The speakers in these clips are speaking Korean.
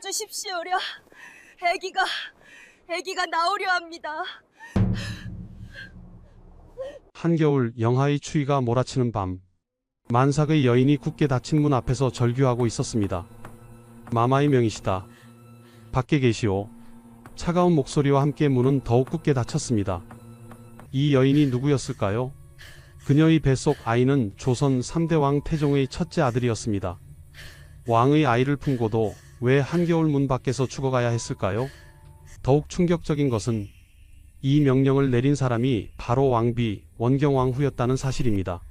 살려주십시오려. 아기가 나오려 합니다. 한겨울 영하의 추위가 몰아치는 밤, 만삭의 여인이 굳게 닫힌 문 앞에서 절규하고 있었습니다. 마마의 명이시다. 밖에 계시오. 차가운 목소리와 함께 문은 더욱 굳게 닫혔습니다. 이 여인이 누구였을까요? 그녀의 뱃속 아이는 조선 3대 왕 태종의 첫째 아들이었습니다. 왕의 아이를 품고도 왜 한겨울 문 밖에서 죽어가야 했을까요? 더욱 충격적인 것은 이 명령을 내린 사람이 바로 왕비 원경왕후였다는 사실입니다.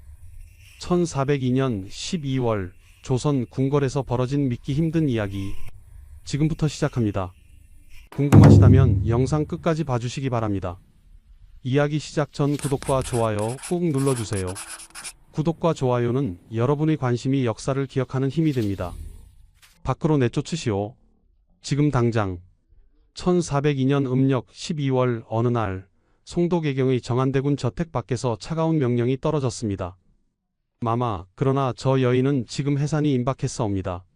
1402년 12월 조선 궁궐에서 벌어진 믿기 힘든 이야기, 지금부터 시작합니다. 궁금하시다면 영상 끝까지 봐주시기 바랍니다. 이야기 시작 전 구독과 좋아요 꾹 눌러주세요. 구독과 좋아요는 여러분의 관심이 역사를 기억하는 힘이 됩니다. 밖으로 내쫓으시오. 지금 당장. 1402년 음력 12월 어느 날 송도개경의 정안대군 저택 밖에서 차가운 명령이 떨어졌습니다. 마마, 그러나 저 여인은 지금 해산이 임박했사옵니다.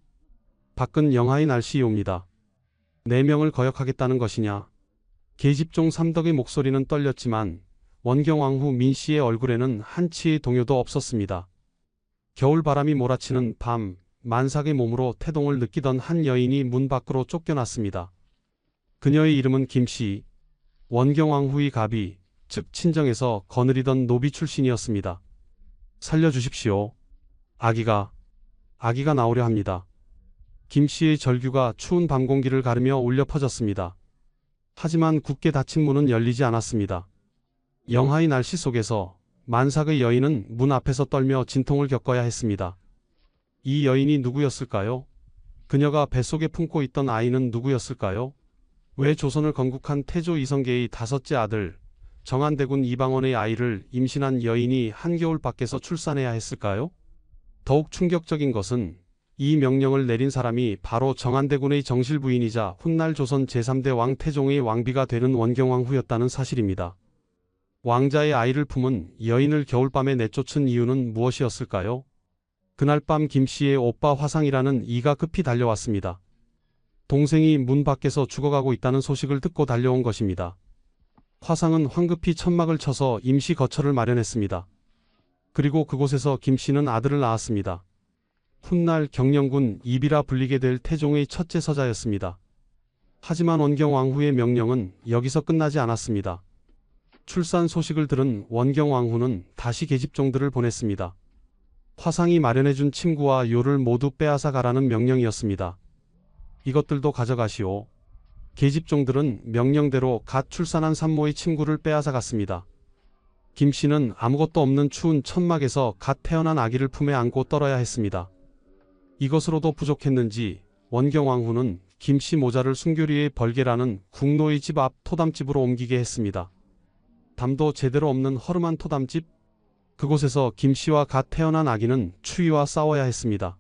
밖은 영하의 날씨이옵니다. 4명을 거역하겠다는 것이냐? 계집종 삼덕의 목소리는 떨렸지만 원경왕후 민씨의 얼굴에는 한치의 동요도 없었습니다. 겨울바람이 몰아치는 밤, 만삭의 몸으로 태동을 느끼던 한 여인이 문 밖으로 쫓겨났습니다. 그녀의 이름은 김씨, 원경왕후의 가비, 즉 친정에서 거느리던 노비 출신이었습니다. 살려주십시오. 아기가 나오려 합니다. 김씨의 절규가 추운 밤 공기를 가르며 울려 퍼졌습니다. 하지만 굳게 닫힌 문은 열리지 않았습니다. 영하의 날씨 속에서 만삭의 여인은 문 앞에서 떨며 진통을 겪어야 했습니다. 이 여인이 누구였을까요? 그녀가 뱃속에 품고 있던 아이는 누구였을까요? 왜 조선을 건국한 태조 이성계의 5째 아들 정안대군 이방원의 아이를 임신한 여인이 한겨울 밖에서 출산해야 했을까요? 더욱 충격적인 것은 이 명령을 내린 사람이 바로 정안대군의 정실 부인이자 훗날 조선 제3대 왕 태종의 왕비가 되는 원경왕후였다는 사실입니다. 왕자의 아이를 품은 여인을 겨울밤에 내쫓은 이유는 무엇이었을까요? 그날 밤 김씨의 오빠 화상이라는 이가 급히 달려왔습니다. 동생이 문 밖에서 죽어가고 있다는 소식을 듣고 달려온 것입니다. 화상은 황급히 천막을 쳐서 임시 거처를 마련했습니다. 그리고 그곳에서 김씨는 아들을 낳았습니다. 훗날 경영군 입이라 불리게 될 태종의 첫째 서자였습니다. 하지만 원경왕후의 명령은 여기서 끝나지 않았습니다. 출산 소식을 들은 원경왕후는 다시 계집종들을 보냈습니다. 화상이 마련해준 침구와 요를 모두 빼앗아 가라는 명령이었습니다. 이것들도 가져가시오. 계집종들은 명령대로 갓 출산한 산모의 침구를 빼앗아 갔습니다. 김씨는 아무것도 없는 추운 천막에서 갓 태어난 아기를 품에 안고 떨어야 했습니다. 이것으로도 부족했는지 원경왕후는 김씨 모자를 순교리의 벌개라는 국노의 집 앞 토담집으로 옮기게 했습니다. 담도 제대로 없는 허름한 토담집? 그곳에서 김씨와 갓 태어난 아기는 추위와 싸워야 했습니다.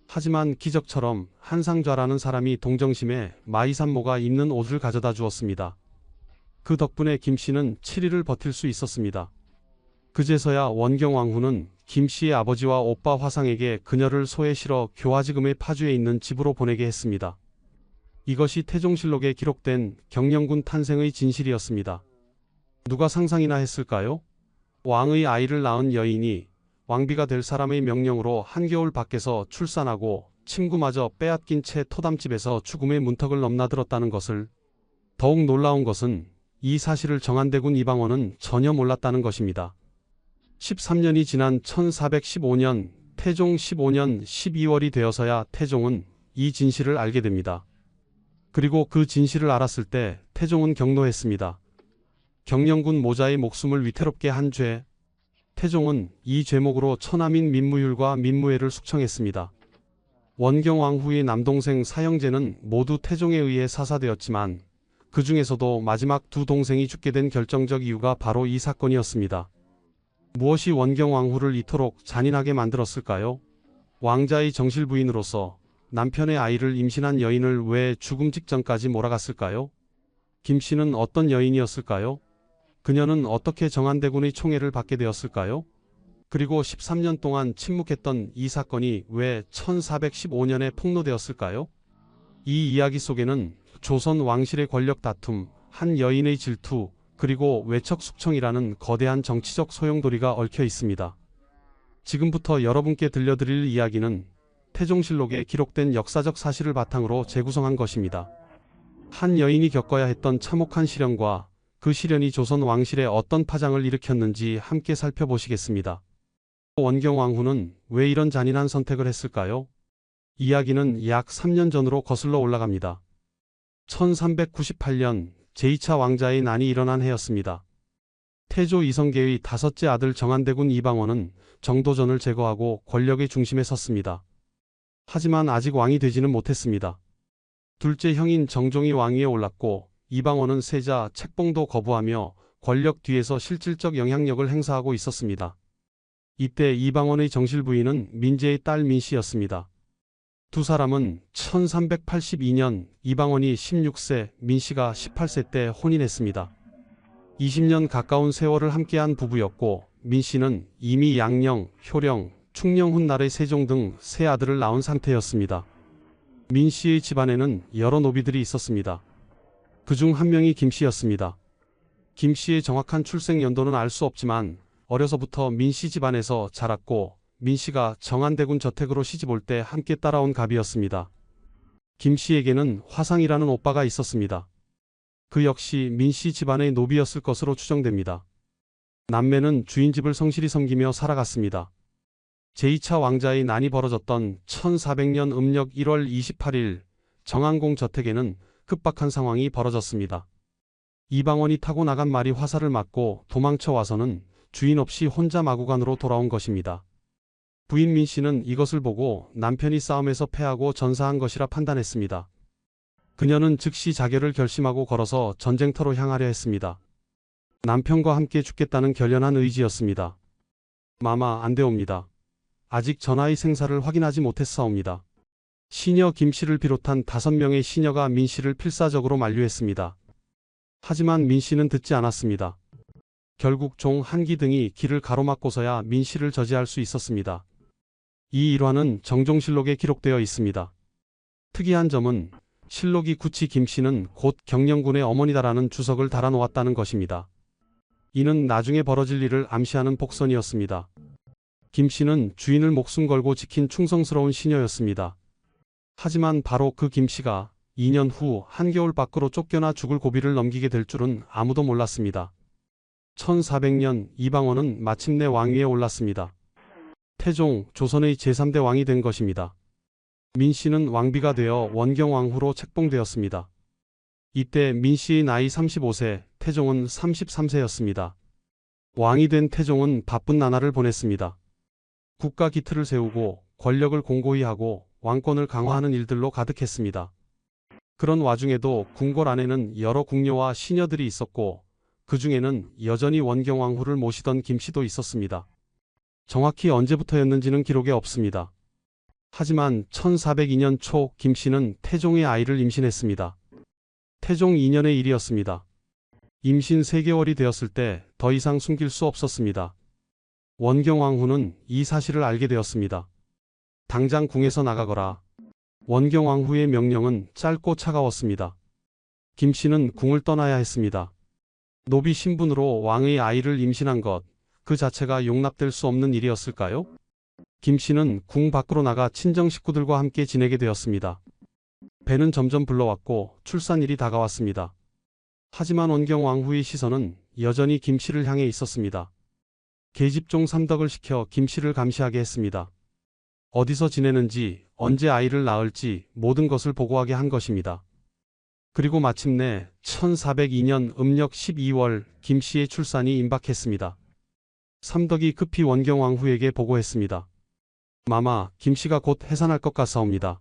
하지만 기적처럼 한상좌라는 사람이 동정심에 마이산모가 입는 옷을 가져다 주었습니다. 그 덕분에 김씨는 7일을 버틸 수 있었습니다. 그제서야 원경왕후는 김씨의 아버지와 오빠 화상에게 그녀를 소에 실어 교화지금의 파주에 있는 집으로 보내게 했습니다. 이것이 태종실록에 기록된 경영군 탄생의 진실이었습니다. 누가 상상이나 했을까요? 왕의 아이를 낳은 여인이 왕비가 될 사람의 명령으로 한겨울 밖에서 출산하고 침구마저 빼앗긴 채 토담집에서 죽음의 문턱을 넘나들었다는 것을. 더욱 놀라운 것은 이 사실을 정안대군 이방원은 전혀 몰랐다는 것입니다. 13년이 지난 1415년 태종 15년 12월이 되어서야 태종은 이 진실을 알게 됩니다. 그리고 그 진실을 알았을 때 태종은 경노했습니다. 경영군 모자의 목숨을 위태롭게 한 죄. 태종은 이 죄목으로 천하민 민무율과 민무회를 숙청했습니다. 원경왕후의 남동생 사형제는 모두 태종에 의해 사사되었지만 그 중에서도 마지막 두 동생이 죽게 된 결정적 이유가 바로 이 사건이었습니다. 무엇이 원경왕후를 이토록 잔인하게 만들었을까요? 왕자의 정실 부인으로서 남편의 아이를 임신한 여인을 왜 죽음 직전까지 몰아갔을까요? 김씨는 어떤 여인이었을까요? 그녀는 어떻게 정안대군의 총애를 받게 되었을까요? 그리고 13년 동안 침묵했던 이 사건이 왜 1415년에 폭로되었을까요? 이 이야기 속에는 조선 왕실의 권력 다툼, 한 여인의 질투, 그리고 외척숙청이라는 거대한 정치적 소용돌이가 얽혀 있습니다. 지금부터 여러분께 들려드릴 이야기는 태종실록에 기록된 역사적 사실을 바탕으로 재구성한 것입니다. 한 여인이 겪어야 했던 참혹한 시련과 그 시련이 조선 왕실에 어떤 파장을 일으켰는지 함께 살펴보시겠습니다. 원경왕후는 왜 이런 잔인한 선택을 했을까요? 이야기는 약 3년 전으로 거슬러 올라갑니다. 1398년 제2차 왕자의 난이 일어난 해였습니다. 태조 이성계의 다섯째 아들 정한대군 이방원은 정도전을 제거하고 권력의 중심에 섰습니다. 하지만 아직 왕이 되지는 못했습니다. 둘째 형인 정종이 왕위에 올랐고 이방원은 세자 책봉도 거부하며 권력 뒤에서 실질적 영향력을 행사하고 있었습니다. 이때 이방원의 정실 부인은 민제의 딸 민씨였습니다. 두 사람은 1382년 이방원이 16세, 민씨가 18세 때 혼인했습니다. 20년 가까운 세월을 함께한 부부였고 민씨는 이미 양령, 효령, 충령 훗날의 세종 등 세 아들을 낳은 상태였습니다. 민씨의 집안에는 여러 노비들이 있었습니다. 그중 한 명이 김씨였습니다. 김씨의 정확한 출생 연도는 알 수 없지만 어려서부터 민씨 집안에서 자랐고 민씨가 정한대군 저택으로 시집올 때 함께 따라온 갑이었습니다. 김씨에게는 화상이라는 오빠가 있었습니다. 그 역시 민씨 집안의 노비였을 것으로 추정됩니다. 남매는 주인집을 성실히 섬기며 살아갔습니다. 제2차 왕자의 난이 벌어졌던 1400년 음력 1월 28일 정한공 저택에는 급박한 상황이 벌어졌습니다. 이방원이 타고 나간 말이 화살을 맞고 도망쳐 와서는 주인 없이 혼자 마구간으로 돌아온 것입니다. 부인 민씨는 이것을 보고 남편이 싸움에서 패하고 전사한 것이라 판단했습니다. 그녀는 즉시 자결을 결심하고 걸어서 전쟁터로 향하려 했습니다. 남편과 함께 죽겠다는 결연한 의지였습니다. 마마 안 되옵니다. 아직 전하의 생사를 확인하지 못했사옵니다. 시녀 김씨를 비롯한 5명의 시녀가 민씨를 필사적으로 만류했습니다. 하지만 민씨는 듣지 않았습니다. 결국 종 한기 등이 길을 가로막고서야 민씨를 저지할 수 있었습니다. 이 일화는 정종실록에 기록되어 있습니다. 특이한 점은 실록이 굳이 김씨는 곧 경령군의 어머니다라는 주석을 달아놓았다는 것입니다. 이는 나중에 벌어질 일을 암시하는 복선이었습니다. 김씨는 주인을 목숨 걸고 지킨 충성스러운 시녀였습니다. 하지만 바로 그 김씨가 2년 후 한겨울 밖으로 쫓겨나 죽을 고비를 넘기게 될 줄은 아무도 몰랐습니다. 1400년 이방원은 마침내 왕위에 올랐습니다. 태종, 조선의 제3대 왕이 된 것입니다. 민씨는 왕비가 되어 원경왕후로 책봉되었습니다. 이때 민씨의 나이 35세, 태종은 33세였습니다. 왕이 된 태종은 바쁜 나날을 보냈습니다. 국가 기틀을 세우고 권력을 공고히 하고 왕권을 강화하는 일들로 가득했습니다. 그런 와중에도 궁궐 안에는 여러 궁녀와 시녀들이 있었고 그 중에는 여전히 원경왕후를 모시던 김씨도 있었습니다. 정확히 언제부터였는지는 기록에 없습니다. 하지만 1402년 초 김씨는 태종의 아이를 임신했습니다. 태종 2년의 일이었습니다. 임신 3개월이 되었을 때 더 이상 숨길 수 없었습니다. 원경왕후는 이 사실을 알게 되었습니다. 당장 궁에서 나가거라. 원경왕후의 명령은 짧고 차가웠습니다. 김씨는 궁을 떠나야 했습니다. 노비 신분으로 왕의 아이를 임신한 것, 그 자체가 용납될 수 없는 일이었을까요? 김씨는 궁 밖으로 나가 친정 식구들과 함께 지내게 되었습니다. 배는 점점 불러왔고 출산일이 다가왔습니다. 하지만 원경왕후의 시선은 여전히 김씨를 향해 있었습니다. 계집종 삼덕을 시켜 김씨를 감시하게 했습니다. 어디서 지내는지, 언제 아이를 낳을지 모든 것을 보고하게 한 것입니다. 그리고 마침내 1402년 음력 12월 김씨의 출산이 임박했습니다. 삼덕이 급히 원경왕후에게 보고했습니다. 마마, 김씨가 곧 해산할 것 같사옵니다.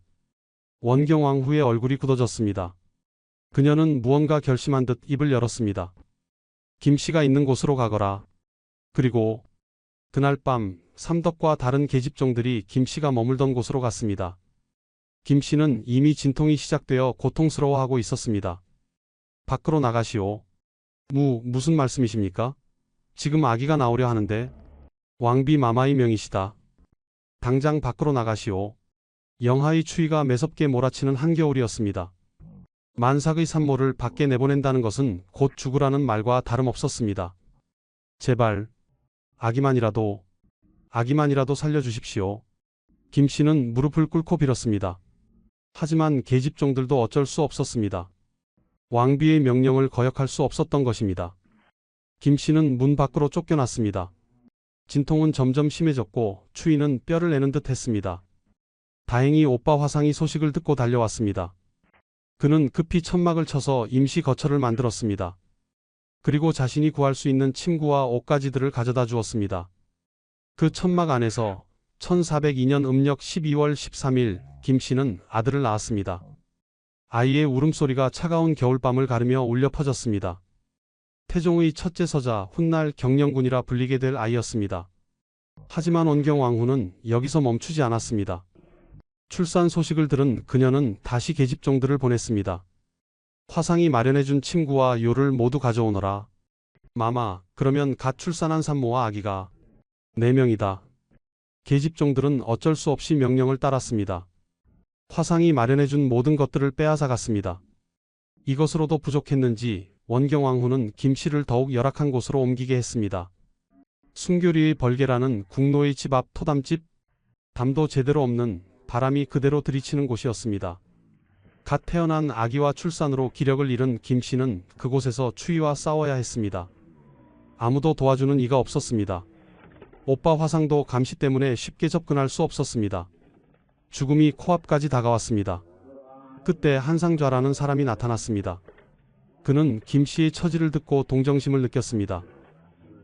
원경왕후의 얼굴이 굳어졌습니다. 그녀는 무언가 결심한 듯 입을 열었습니다. 김씨가 있는 곳으로 가거라. 그리고 그날 밤 삼덕과 다른 계집종들이 김씨가 머물던 곳으로 갔습니다. 김씨는 이미 진통이 시작되어 고통스러워하고 있었습니다. 밖으로 나가시오. 무슨 말씀이십니까? 지금 아기가 나오려 하는데. 왕비 마마의 명이시다. 당장 밖으로 나가시오. 영하의 추위가 매섭게 몰아치는 한겨울이었습니다. 만삭의 산모를 밖에 내보낸다는 것은 곧 죽으라는 말과 다름없었습니다. 제발 아기만이라도 살려주십시오. 김씨는 무릎을 꿇고 빌었습니다. 하지만 계집종들도 어쩔 수 없었습니다. 왕비의 명령을 거역할 수 없었던 것입니다. 김씨는 문 밖으로 쫓겨났습니다. 진통은 점점 심해졌고 추위는 뼈를 내는 듯 했습니다. 다행히 오빠 화상이 소식을 듣고 달려왔습니다. 그는 급히 천막을 쳐서 임시 거처를 만들었습니다. 그리고 자신이 구할 수 있는 침구와 옷가지들을 가져다 주었습니다. 그 천막 안에서 1402년 음력 12월 13일 김씨는 아들을 낳았습니다. 아이의 울음소리가 차가운 겨울밤을 가르며 울려 퍼졌습니다. 태종의 첫째 서자 훗날 경영군이라 불리게 될 아이였습니다. 하지만 원경왕후는 여기서 멈추지 않았습니다. 출산 소식을 들은 그녀는 다시 계집종들을 보냈습니다. 화상이 마련해준 침구와 요를 모두 가져오너라. 마마, 그러면 갓 출산한 산모와 아기가 4명이다. 계집종들은 어쩔 수 없이 명령을 따랐습니다. 화상이 마련해준 모든 것들을 빼앗아 갔습니다. 이것으로도 부족했는지 원경왕후는 김씨를 더욱 열악한 곳으로 옮기게 했습니다. 순교리의 벌개라는 국노의 집 앞 토담집, 담도 제대로 없는 바람이 그대로 들이치는 곳이었습니다. 갓 태어난 아기와 출산으로 기력을 잃은 김씨는 그곳에서 추위와 싸워야 했습니다. 아무도 도와주는 이가 없었습니다. 오빠 화상도 감시 때문에 쉽게 접근할 수 없었습니다. 죽음이 코앞까지 다가왔습니다. 그때 한상좌라는 사람이 나타났습니다. 그는 김씨의 처지를 듣고 동정심을 느꼈습니다.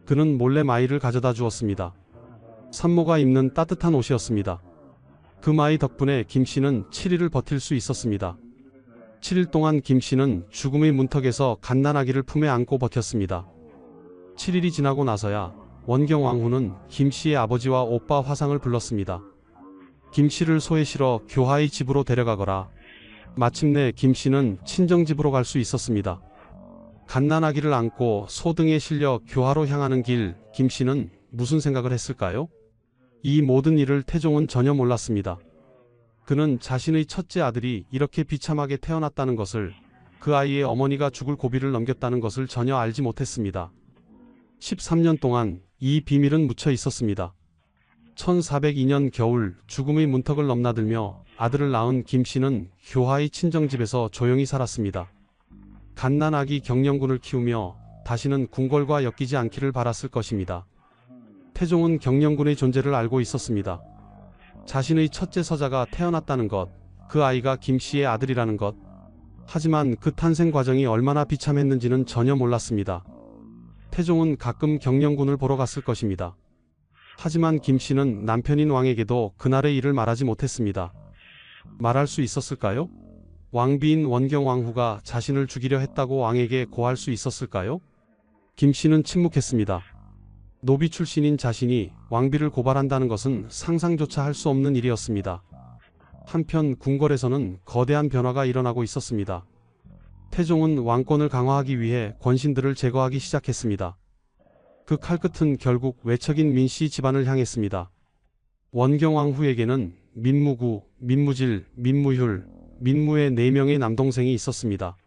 그는 몰래 마이를 가져다 주었습니다. 산모가 입는 따뜻한 옷이었습니다. 그 마이 덕분에 김씨는 7일을 버틸 수 있었습니다. 7일 동안 김씨는 죽음의 문턱에서 갓난아기를 품에 안고 버텼습니다. 7일이 지나고 나서야 원경왕후는 김씨의 아버지와 오빠 화상을 불렀습니다. 김씨를 소에 실어 교하의 집으로 데려가거라. 마침내 김씨는 친정집으로 갈 수 있었습니다. 갓난아기를 안고 소등에 실려 교하로 향하는 길, 김씨는 무슨 생각을 했을까요? 이 모든 일을 태종은 전혀 몰랐습니다. 그는 자신의 첫째 아들이 이렇게 비참하게 태어났다는 것을, 그 아이의 어머니가 죽을 고비를 넘겼다는 것을 전혀 알지 못했습니다. 13년 동안 이 비밀은 묻혀 있었습니다. 1402년 겨울 죽음의 문턱을 넘나들며 아들을 낳은 김씨는 교하의 친정집에서 조용히 살았습니다. 갓난아기 경영군을 키우며 다시는 궁궐과 엮이지 않기를 바랐을 것입니다. 태종은 경영군의 존재를 알고 있었습니다. 자신의 첫째 서자가 태어났다는 것, 그 아이가 김씨의 아들이라는 것. 하지만 그 탄생 과정이 얼마나 비참했는지는 전혀 몰랐습니다. 태종은 가끔 경영군을 보러 갔을 것입니다. 하지만 김씨는 남편인 왕에게도 그날의 일을 말하지 못했습니다. 말할 수 있었을까요? 왕비인 원경왕후가 자신을 죽이려 했다고 왕에게 고할 수 있었을까요? 김씨는 침묵했습니다. 노비 출신인 자신이 왕비를 고발한다는 것은 상상조차 할 수 없는 일이었습니다. 한편 궁궐에서는 거대한 변화가 일어나고 있었습니다. 태종은 왕권을 강화하기 위해 권신들을 제거하기 시작했습니다. 그 칼끝은 결국 외척인 민씨 집안을 향했습니다. 원경왕후에게는 민무구, 민무질, 민무휼, 민무의 4명의 남동생이 있었습니다.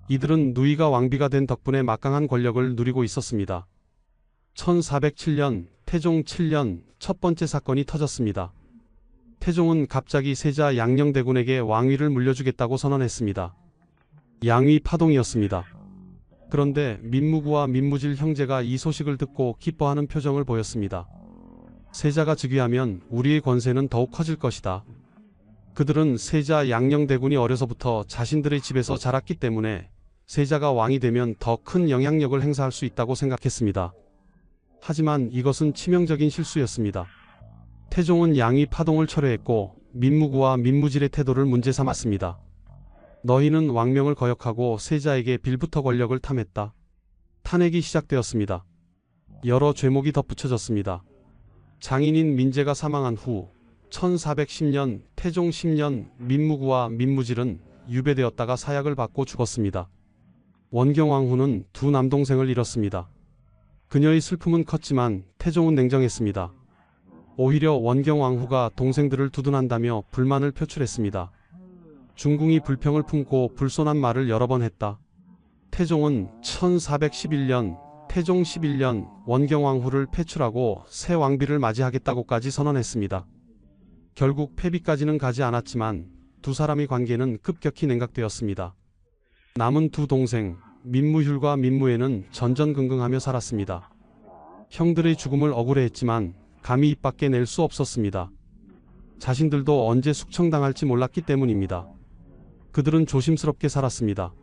이들은 누이가 왕비가 된 덕분에 막강한 권력을 누리고 있었습니다. 1407년 태종 7년 첫 번째 사건이 터졌습니다. 태종은 갑자기 세자 양녕대군에게 왕위를 물려주겠다고 선언했습니다. 양위 파동이었습니다. 그런데 민무구와 민무질 형제가 이 소식을 듣고 기뻐하는 표정을 보였습니다. 세자가 즉위하면 우리의 권세는 더욱 커질 것이다. 그들은 세자 양녕대군이 어려서부터 자신들의 집에서 자랐기 때문에 세자가 왕이 되면 더 큰 영향력을 행사할 수 있다고 생각했습니다. 하지만 이것은 치명적인 실수였습니다. 태종은 양위 파동을 철회했고 민무구와 민무질의 태도를 문제 삼았습니다. 너희는 왕명을 거역하고 세자에게 빌부터 권력을 탐했다. 탄핵이 시작되었습니다. 여러 죄목이 덧붙여졌습니다. 장인인 민재가 사망한 후 1410년 태종 10년 민무구와 민무질은 유배되었다가 사약을 받고 죽었습니다. 원경왕후는 두 남동생을 잃었습니다. 그녀의 슬픔은 컸지만 태종은 냉정했습니다. 오히려 원경왕후가 동생들을 두둔한다며 불만을 표출했습니다. 중궁이 불평을 품고 불손한 말을 여러 번 했다. 태종은 1411년 태종 11년 원경왕후를 폐출하고 새 왕비를 맞이하겠다고까지 선언했습니다. 결국 폐비까지는 가지 않았지만 두 사람의 관계는 급격히 냉각되었습니다. 남은 두 동생 민무휴과 민무회는 전전긍긍하며 살았습니다. 형들의 죽음을 억울해했지만 감히 입 밖에 낼 수 없었습니다. 자신들도 언제 숙청당할지 몰랐기 때문입니다. 그들은 조심스럽게 살았습니다.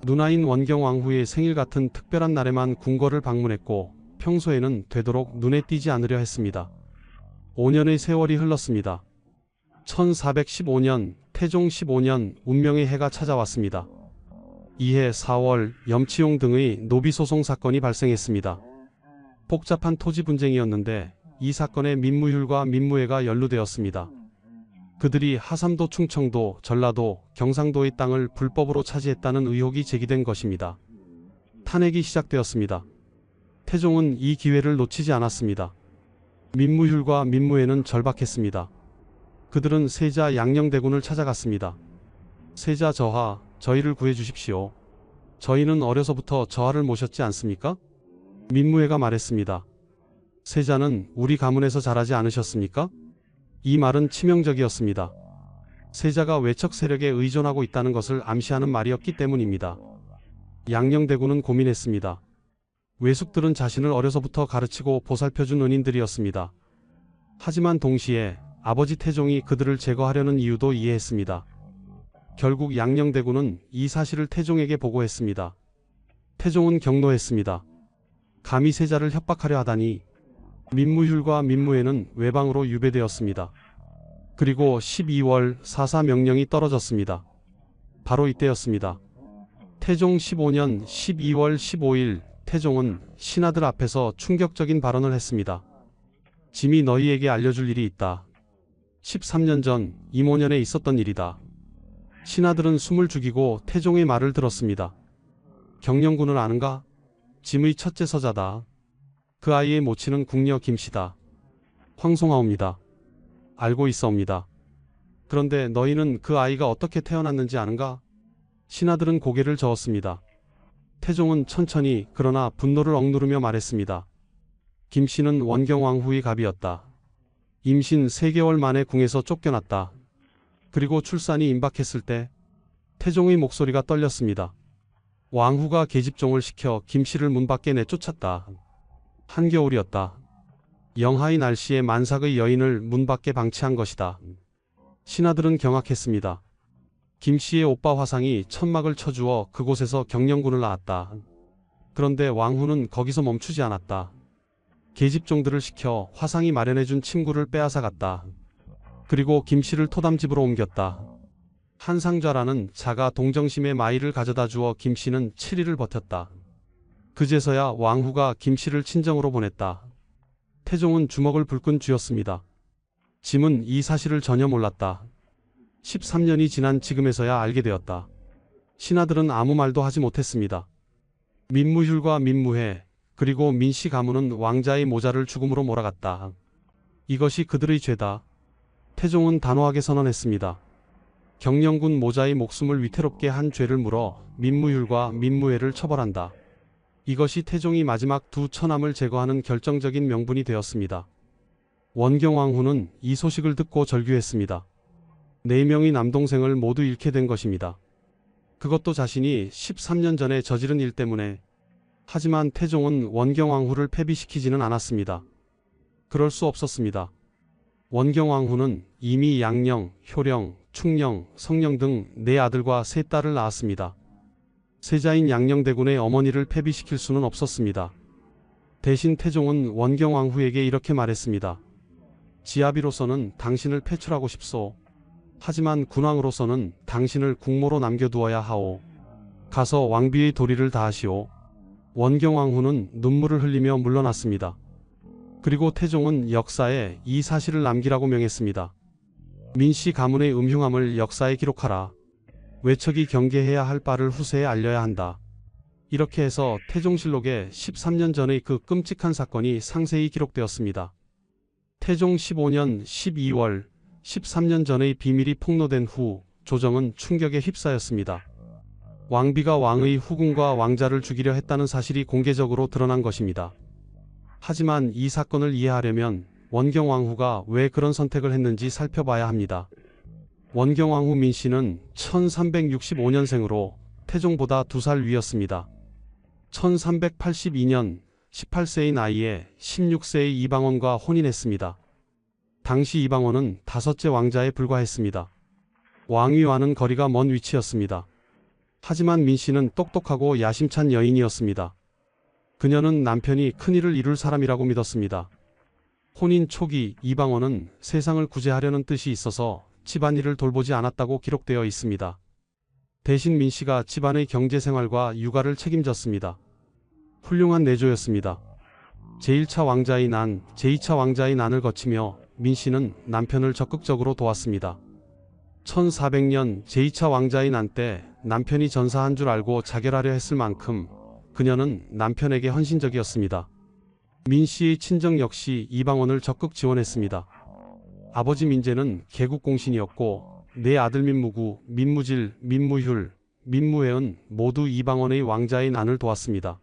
누나인 원경왕후의 생일 같은 특별한 날에만 궁궐을 방문했고 평소에는 되도록 눈에 띄지 않으려 했습니다. 5년의 세월이 흘렀습니다. 1415년 태종 15년 운명의 해가 찾아왔습니다. 이해 4월 염치용 등의 노비소송 사건이 발생했습니다. 복잡한 토지 분쟁이었는데 이 사건에 민무휴과 민무회가 연루되었습니다. 그들이 하삼도, 충청도, 전라도, 경상도의 땅을 불법으로 차지했다는 의혹이 제기된 것입니다. 탄핵이 시작되었습니다. 태종은 이 기회를 놓치지 않았습니다. 민무휴과 민무회는 절박했습니다. 그들은 세자 양녕대군을 찾아갔습니다. 세자 저하, 저희를 구해주십시오. 저희는 어려서부터 저하를 모셨지 않습니까? 민무회가 말했습니다. 세자는 우리 가문에서 자라지 않으셨습니까? 이 말은 치명적이었습니다. 세자가 외척 세력에 의존하고 있다는 것을 암시하는 말이었기 때문입니다. 양녕대군은 고민했습니다. 외숙들은 자신을 어려서부터 가르치고 보살펴준 은인들이었습니다. 하지만 동시에 아버지 태종이 그들을 제거하려는 이유도 이해했습니다. 결국 양녕대군은 이 사실을 태종에게 보고했습니다. 태종은 경노했습니다. 감히 세자를 협박하려 하다니. 민무휴과 민무회는 외방으로 유배되었습니다. 그리고 12월 사사명령이 떨어졌습니다. 바로 이때였습니다. 태종 15년 12월 15일 태종은 신하들 앞에서 충격적인 발언을 했습니다. 짐이 너희에게 알려줄 일이 있다. 13년 전 임오년에 있었던 일이다. 신하들은 숨을 죽이고 태종의 말을 들었습니다. 경영군을 아는가? 짐의 첫째 서자다. 그 아이의 모친은 궁녀 김씨다. 황송하옵니다. 알고 있사옵니다. 그런데 너희는 그 아이가 어떻게 태어났는지 아는가? 신하들은 고개를 저었습니다. 태종은 천천히 그러나 분노를 억누르며 말했습니다. 김씨는 원경왕후의 갑이었다. 임신 3개월 만에 궁에서 쫓겨났다. 그리고 출산이 임박했을 때 태종의 목소리가 떨렸습니다. 왕후가 계집종을 시켜 김씨를 문 밖에 내쫓았다. 한겨울이었다. 영하의 날씨에 만삭의 여인을 문 밖에 방치한 것이다. 신하들은 경악했습니다. 김씨의 오빠 화상이 천막을 쳐주어 그곳에서 경영군을 낳았다. 그런데 왕후는 거기서 멈추지 않았다. 계집종들을 시켜 화상이 마련해준 침구를 빼앗아갔다. 그리고 김씨를 토담집으로 옮겼다. 한상좌라는 자가 동정심의 마이를 가져다 주어 김씨는 7일을 버텼다. 그제서야 왕후가 김씨를 친정으로 보냈다. 태종은 주먹을 불끈 쥐었습니다. 짐은 이 사실을 전혀 몰랐다. 13년이 지난 지금에서야 알게 되었다. 신하들은 아무 말도 하지 못했습니다. 민무휴과 민무회 그리고 민씨 가문은 왕자의 모자를 죽음으로 몰아갔다. 이것이 그들의 죄다. 태종은 단호하게 선언했습니다. 경영군 모자의 목숨을 위태롭게 한 죄를 물어 민무휴과 민무회를 처벌한다. 이것이 태종이 마지막 두 처남을 제거하는 결정적인 명분이 되었습니다. 원경왕후는 이 소식을 듣고 절규했습니다. 4명의 남동생을 모두 잃게 된 것입니다. 그것도 자신이 13년 전에 저지른 일 때문에. 하지만 태종은 원경왕후를 폐비시키지는 않았습니다. 그럴 수 없었습니다. 원경왕후는 이미 양령, 효령, 충령, 성령 등 4아들과 3딸을 낳았습니다. 세자인 양녕대군의 어머니를 폐비시킬 수는 없었습니다. 대신 태종은 원경왕후에게 이렇게 말했습니다. 지아비로서는 당신을 폐출하고 싶소. 하지만 군왕으로서는 당신을 국모로 남겨두어야 하오. 가서 왕비의 도리를 다하시오. 원경왕후는 눈물을 흘리며 물러났습니다. 그리고 태종은 역사에 이 사실을 남기라고 명했습니다. 민씨 가문의 음흉함을 역사에 기록하라. 외척이 경계해야 할 바를 후세에 알려야 한다. 이렇게 해서 태종실록에 13년 전의 그 끔찍한 사건이 상세히 기록되었습니다. 태종 15년 12월 13년 전의 비밀이 폭로된 후 조정은 충격에 휩싸였습니다. 왕비가 왕의 후궁과 왕자를 죽이려 했다는 사실이 공개적으로 드러난 것입니다. 하지만 이 사건을 이해하려면 원경왕후가 왜 그런 선택을 했는지 살펴봐야 합니다. 원경왕후 민씨는 1365년생으로 태종보다 2살 위였습니다. 1382년 18세의 나이에 16세의 이방원과 혼인했습니다. 당시 이방원은 5째 왕자에 불과했습니다. 왕위와는 거리가 먼 위치였습니다. 하지만 민씨는 똑똑하고 야심찬 여인이었습니다. 그녀는 남편이 큰일을 이룰 사람이라고 믿었습니다. 혼인 초기 이방원은 세상을 구제하려는 뜻이 있어서 집안일을 돌보지 않았다고 기록되어 있습니다. 대신 민씨가 집안의 경제생활과 육아를 책임졌습니다. 훌륭한 내조였습니다. 제1차 왕자의 난, 제2차 왕자의 난을 거치며 민씨는 남편을 적극적으로 도왔습니다. 1400년 제2차 왕자의 난 때 남편이 전사한 줄 알고 자결하려 했을 만큼 그녀는 남편에게 헌신적이었습니다. 민씨의 친정 역시 이방원을 적극 지원했습니다. 아버지 민재는 개국공신이었고 네 아들 민무구, 민무질, 민무휼, 민무회은 모두 이방원의 왕자의 난을 도왔습니다.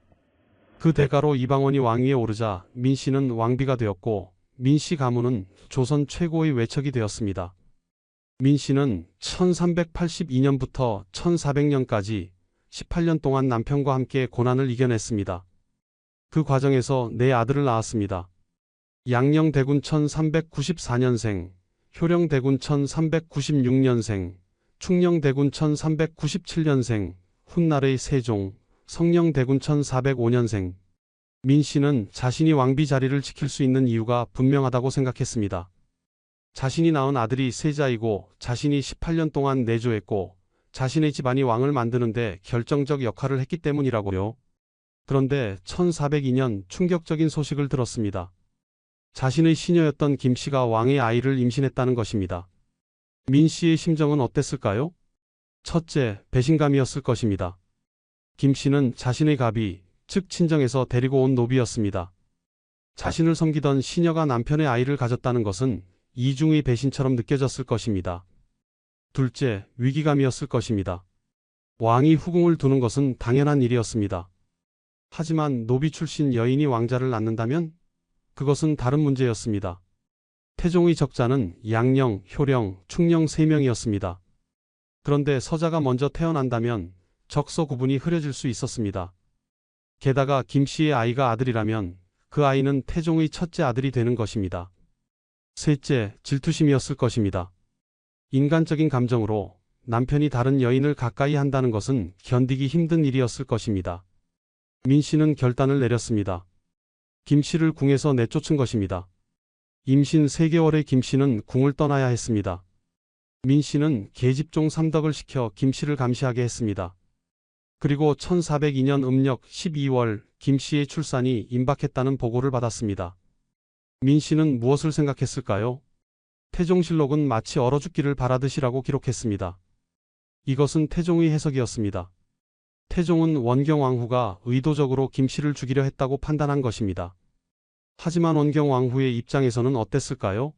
그 대가로 이방원이 왕위에 오르자 민씨는 왕비가 되었고 민씨 가문은 조선 최고의 외척이 되었습니다. 민씨는 1382년부터 1400년까지 18년 동안 남편과 함께 고난을 이겨냈습니다. 그 과정에서 네 아들을 낳았습니다. 양녕대군 1394년생, 효령대군 1396년생, 충녕대군 1397년생, 훗날의 세종, 성령대군 1405년생. 민씨는 자신이 왕비 자리를 지킬 수 있는 이유가 분명하다고 생각했습니다. 자신이 낳은 아들이 세자이고 자신이 18년 동안 내조했고 자신의 집안이 왕을 만드는데 결정적 역할을 했기 때문이라고요. 그런데 1402년 충격적인 소식을 들었습니다. 자신의 시녀였던 김씨가 왕의 아이를 임신했다는 것입니다. 민씨의 심정은 어땠을까요? 첫째, 배신감이었을 것입니다. 김씨는 자신의 갑이, 즉 친정에서 데리고 온 노비였습니다. 자신을 섬기던 시녀가 남편의 아이를 가졌다는 것은 이중의 배신처럼 느껴졌을 것입니다. 둘째, 위기감이었을 것입니다. 왕이 후궁을 두는 것은 당연한 일이었습니다. 하지만 노비 출신 여인이 왕자를 낳는다면? 그것은 다른 문제였습니다. 태종의 적자는 양령, 효령, 충령 3명이었습니다. 그런데 서자가 먼저 태어난다면 적서 구분이 흐려질 수 있었습니다. 게다가 김씨의 아이가 아들이라면 그 아이는 태종의 첫째 아들이 되는 것입니다. 셋째, 질투심이었을 것입니다. 인간적인 감정으로 남편이 다른 여인을 가까이 한다는 것은 견디기 힘든 일이었을 것입니다. 민씨는 결단을 내렸습니다. 김씨를 궁에서 내쫓은 것입니다. 임신 3개월의 김씨는 궁을 떠나야 했습니다. 민씨는 계집종 삼덕을 시켜 김씨를 감시하게 했습니다. 그리고 1402년 음력 12월 김씨의 출산이 임박했다는 보고를 받았습니다. 민씨는 무엇을 생각했을까요? 태종실록은 마치 얼어 죽기를 바라듯이라고 기록했습니다. 이것은 태종의 해석이었습니다. 태종은 원경왕후가 의도적으로 김씨를 죽이려 했다고 판단한 것입니다. 하지만 원경왕후의 입장에서는 어땠을까요?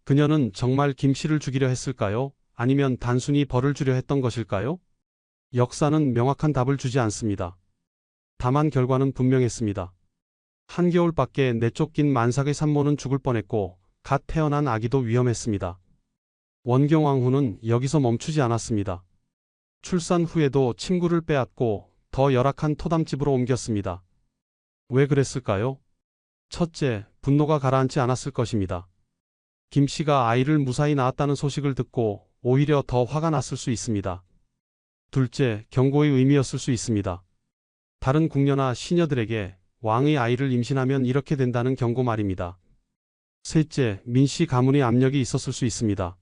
그녀는 정말 김씨를 죽이려 했을까요? 아니면 단순히 벌을 주려 했던 것일까요? 역사는 명확한 답을 주지 않습니다. 다만 결과는 분명했습니다. 한겨울밖에 내쫓긴 만삭의 산모는 죽을 뻔했고 갓 태어난 아기도 위험했습니다. 원경왕후는 여기서 멈추지 않았습니다. 출산 후에도 친구를 빼앗고 더 열악한 토담집으로 옮겼습니다. 왜 그랬을까요? 첫째, 분노가 가라앉지 않았을 것입니다. 김씨가 아이를 무사히 낳았다는 소식을 듣고 오히려 더 화가 났을 수 있습니다. 둘째, 경고의 의미였을 수 있습니다. 다른 궁녀나 시녀들에게 왕의 아이를 임신하면 이렇게 된다는 경고 말입니다. 셋째, 민씨 가문의 압력이 있었을 수 있습니다.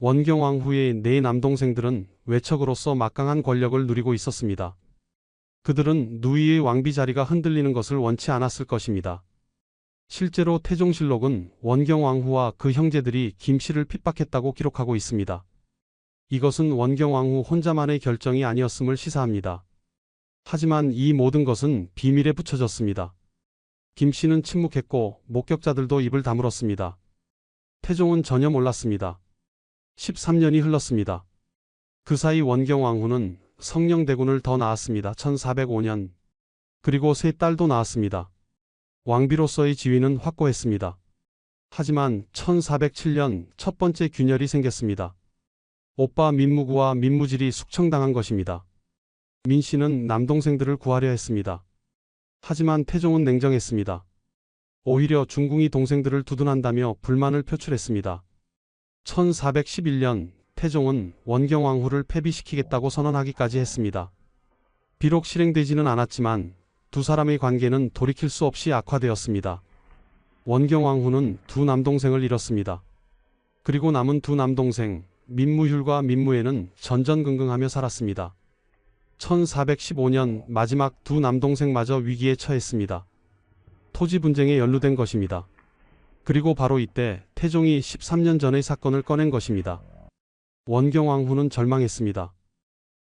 원경왕후의 4 남동생들은 외척으로서 막강한 권력을 누리고 있었습니다. 그들은 누이의 왕비 자리가 흔들리는 것을 원치 않았을 것입니다. 실제로 태종실록은 원경왕후와 그 형제들이 김씨를 핍박했다고 기록하고 있습니다. 이것은 원경왕후 혼자만의 결정이 아니었음을 시사합니다. 하지만 이 모든 것은 비밀에 붙여졌습니다. 김씨는 침묵했고 목격자들도 입을 다물었습니다. 태종은 전혀 몰랐습니다. 13년이 흘렀습니다. 그 사이 원경왕후는 성령대군을 더 낳았습니다. 1405년. 그리고 세 딸도 낳았습니다. 왕비로서의 지위는 확고했습니다. 하지만 1407년 첫 번째 균열이 생겼습니다. 오빠 민무구와 민무질이 숙청당한 것입니다. 민씨는 남동생들을 구하려 했습니다. 하지만 태종은 냉정했습니다. 오히려 중궁이 동생들을 두둔한다며 불만을 표출했습니다. 1411년 태종은 원경왕후를 폐비시키겠다고 선언하기까지 했습니다. 비록 실행되지는 않았지만 두 사람의 관계는 돌이킬 수 없이 악화되었습니다. 원경왕후는 두 남동생을 잃었습니다. 그리고 남은 두 남동생 민무휼과 민무애는 전전긍긍하며 살았습니다. 1415년 마지막 두 남동생마저 위기에 처했습니다. 토지 분쟁에 연루된 것입니다. 그리고 바로 이때 태종이 13년 전의 사건을 꺼낸 것입니다. 원경왕후는 절망했습니다.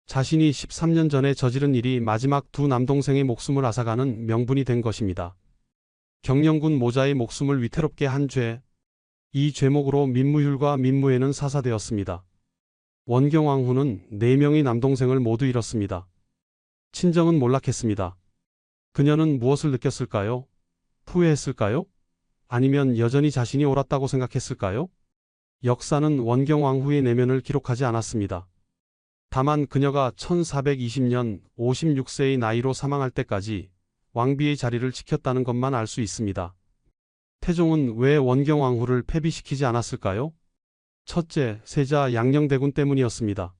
자신이 13년 전에 저지른 일이 마지막 두 남동생의 목숨을 앗아가는 명분이 된 것입니다. 경영군 모자의 목숨을 위태롭게 한 죄, 이 죄목으로 민무휼과 민무애는 사사되었습니다. 원경왕후는 4명의 남동생을 모두 잃었습니다. 친정은 몰락했습니다. 그녀는 무엇을 느꼈을까요? 후회했을까요? 아니면 여전히 자신이 옳았다고 생각했을까요? 역사는 원경왕후의 내면을 기록하지 않았습니다. 다만 그녀가 1420년 56세의 나이로 사망할 때까지 왕비의 자리를 지켰다는 것만 알 수 있습니다. 태종은 왜 원경왕후를 폐비시키지 않았을까요? 첫째, 세자 양녕대군 때문이었습니다.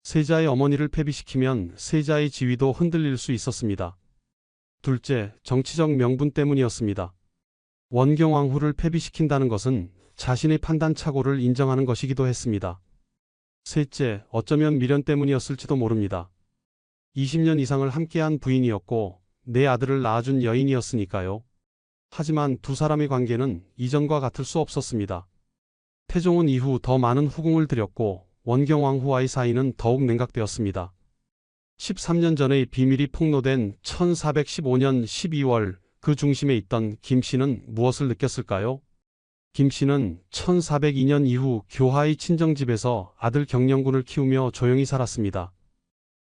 세자의 어머니를 폐비시키면 세자의 지위도 흔들릴 수 있었습니다. 둘째, 정치적 명분 때문이었습니다. 원경왕후를 폐비시킨다는 것은 자신의 판단착오를 인정하는 것이기도 했습니다. 셋째, 어쩌면 미련 때문이었을지도 모릅니다. 20년 이상을 함께한 부인이었고 내 아들을 낳아준 여인이었으니까요. 하지만 두 사람의 관계는 이전과 같을 수 없었습니다. 태종은 이후 더 많은 후궁을 들였고 원경왕후와의 사이는 더욱 냉각되었습니다. 13년 전의 비밀이 폭로된 1415년 12월 그 중심에 있던 김씨는 무엇을 느꼈을까요? 김씨는 1402년 이후 교하의 친정집에서 아들 경영군을 키우며 조용히 살았습니다.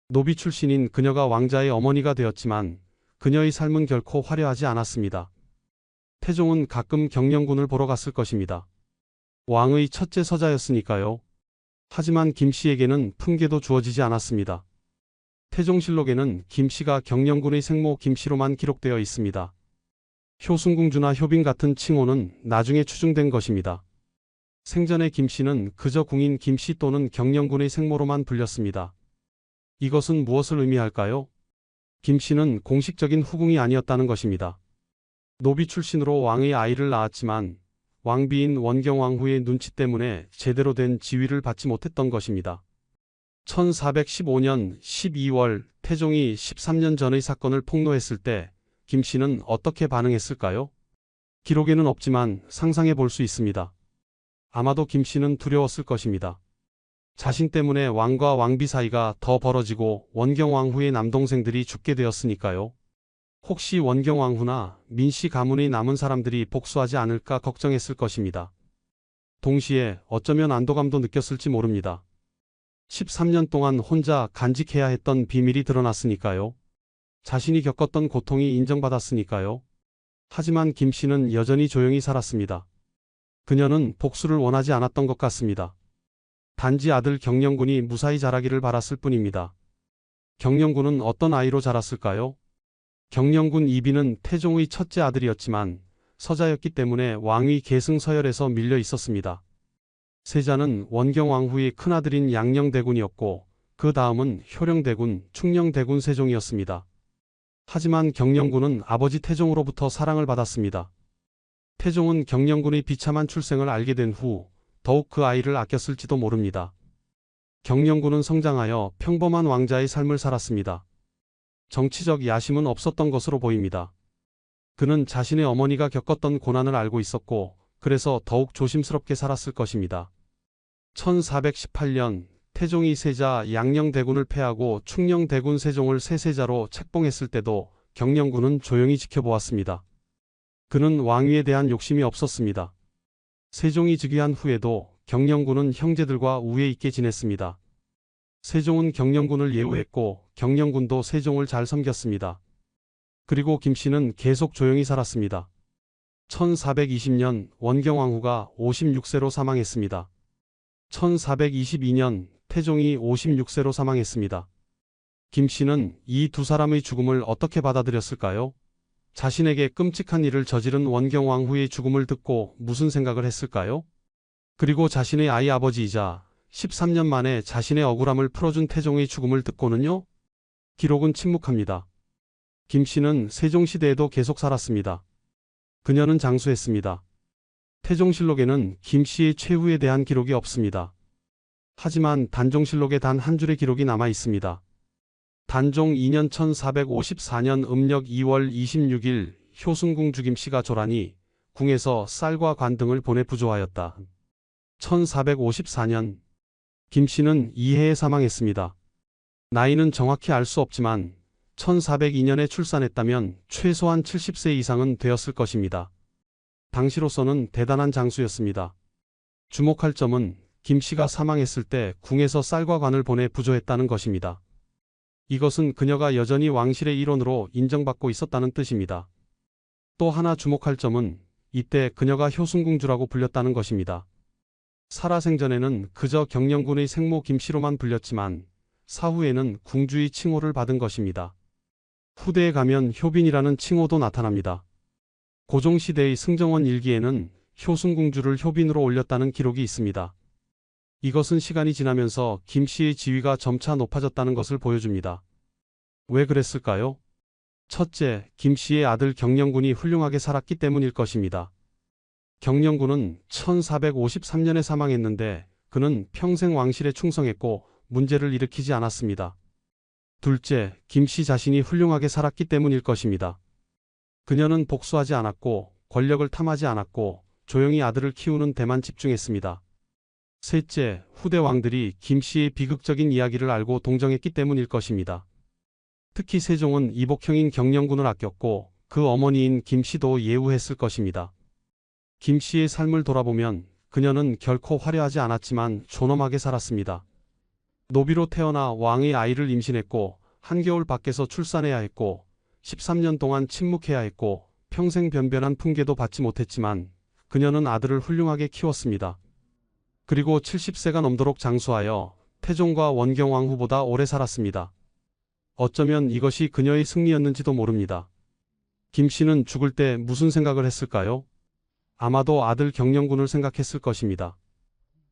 노비 출신인 그녀가 왕자의 어머니가 되었지만 그녀의 삶은 결코 화려하지 않았습니다. 태종은 가끔 경영군을 보러 갔을 것입니다. 왕의 첫째 서자였으니까요. 하지만 김씨에게는 품계도 주어지지 않았습니다. 태종실록에는 김씨가 경영군의 생모 김씨로만 기록되어 있습니다. 효순궁주나 효빈 같은 칭호는 나중에 추증된 것입니다. 생전의 김씨는 그저 궁인 김씨 또는 경영군의 생모로만 불렸습니다. 이것은 무엇을 의미할까요? 김씨는 공식적인 후궁이 아니었다는 것입니다. 노비 출신으로 왕의 아이를 낳았지만 왕비인 원경왕후의 눈치 때문에 제대로 된 지위를 받지 못했던 것입니다. 1415년 12월 태종이 13년 전의 사건을 폭로했을 때 김씨는 어떻게 반응했을까요? 기록에는 없지만 상상해 볼 수 있습니다. 아마도 김씨는 두려웠을 것입니다. 자신 때문에 왕과 왕비 사이가 더 벌어지고 원경왕후의 남동생들이 죽게 되었으니까요. 혹시 원경왕후나 민씨 가문의 남은 사람들이 복수하지 않을까 걱정했을 것입니다. 동시에 어쩌면 안도감도 느꼈을지 모릅니다. 13년 동안 혼자 간직해야 했던 비밀이 드러났으니까요. 자신이 겪었던 고통이 인정받았으니까요. 하지만 김씨는 여전히 조용히 살았습니다. 그녀는 복수를 원하지 않았던 것 같습니다. 단지 아들 경영군이 무사히 자라기를 바랐을 뿐입니다. 경영군은 어떤 아이로 자랐을까요? 경영군 이비는 태종의 첫째 아들이었지만 서자였기 때문에 왕위 계승 서열에서 밀려 있었습니다. 세자는 원경왕후의 큰아들인 양녕대군이었고 그 다음은 효령대군, 충녕대군 세종이었습니다. 하지만 경영군은 아버지 태종으로부터 사랑을 받았습니다. 태종은 경영군의 비참한 출생을 알게 된 후 더욱 그 아이를 아꼈을지도 모릅니다. 경영군은 성장하여 평범한 왕자의 삶을 살았습니다. 정치적 야심은 없었던 것으로 보입니다. 그는 자신의 어머니가 겪었던 고난을 알고 있었고 그래서 더욱 조심스럽게 살았을 것입니다. 1418년 태종이 세자 양녕대군을 패하고 충녕대군 세종을 새 세자로 책봉했을 때도 경영군은 조용히 지켜보았습니다. 그는 왕위에 대한 욕심이 없었습니다. 세종이 즉위한 후에도 경영군은 형제들과 우애 있게 지냈습니다. 세종은 경영군을 예우했고 경영군도 세종을 잘 섬겼습니다. 그리고 김씨는 계속 조용히 살았습니다. 1420년 원경왕후가 56세로 사망했습니다. 1422년 태종이 56세로 사망했습니다. 김씨는 이 두 사람의 죽음을 어떻게 받아들였을까요? 자신에게 끔찍한 일을 저지른 원경왕후의 죽음을 듣고 무슨 생각을 했을까요? 그리고 자신의 아이 아버지이자 13년 만에 자신의 억울함을 풀어준 태종의 죽음을 듣고는요? 기록은 침묵합니다. 김씨는 세종시대에도 계속 살았습니다. 그녀는 장수했습니다. 태종실록에는 김씨의 최후에 대한 기록이 없습니다. 하지만 단종실록에 단 한 줄의 기록이 남아 있습니다. 단종 2년 1454년 음력 2월 26일 효순궁 주김씨가 조라니 궁에서 쌀과 관 등을 보내 부조하였다. 1454년 김씨는 이해에 사망했습니다. 나이는 정확히 알 수 없지만 1402년에 출산했다면 최소한 70세 이상은 되었을 것입니다. 당시로서는 대단한 장수였습니다. 주목할 점은 김씨가 사망했을 때 궁에서 쌀과 관을 보내 부조했다는 것입니다. 이것은 그녀가 여전히 왕실의 일원으로 인정받고 있었다는 뜻입니다. 또 하나 주목할 점은 이때 그녀가 효순궁주라고 불렸다는 것입니다. 살아생전에는 그저 경영군의 생모 김씨로만 불렸지만 사후에는 궁주의 칭호를 받은 것입니다. 후대에 가면 효빈이라는 칭호도 나타납니다. 고종시대의 승정원 일기에는 효순궁주를 효빈으로 올렸다는 기록이 있습니다. 이것은 시간이 지나면서 김씨의 지위가 점차 높아졌다는 것을 보여줍니다. 왜 그랬을까요? 첫째, 김씨의 아들 경영군이 훌륭하게 살았기 때문일 것입니다. 경영군은 1453년에 사망했는데 그는 평생 왕실에 충성했고 문제를 일으키지 않았습니다. 둘째, 김씨 자신이 훌륭하게 살았기 때문일 것입니다. 그녀는 복수하지 않았고 권력을 탐하지 않았고 조용히 아들을 키우는 데만 집중했습니다. 셋째, 후대 왕들이 김씨의 비극적인 이야기를 알고 동정했기 때문일 것입니다. 특히 세종은 이복형인 경영군을 아꼈고 그 어머니인 김씨도 예우했을 것입니다. 김씨의 삶을 돌아보면 그녀는 결코 화려하지 않았지만 존엄하게 살았습니다. 노비로 태어나 왕의 아이를 임신했고 한겨울 밖에서 출산해야 했고 13년 동안 침묵해야 했고 평생 변변한 풍계도 받지 못했지만 그녀는 아들을 훌륭하게 키웠습니다. 그리고 70세가 넘도록 장수하여 태종과 원경왕후보다 오래 살았습니다. 어쩌면 이것이 그녀의 승리였는지도 모릅니다. 김씨는 죽을 때 무슨 생각을 했을까요? 아마도 아들 경영군을 생각했을 것입니다.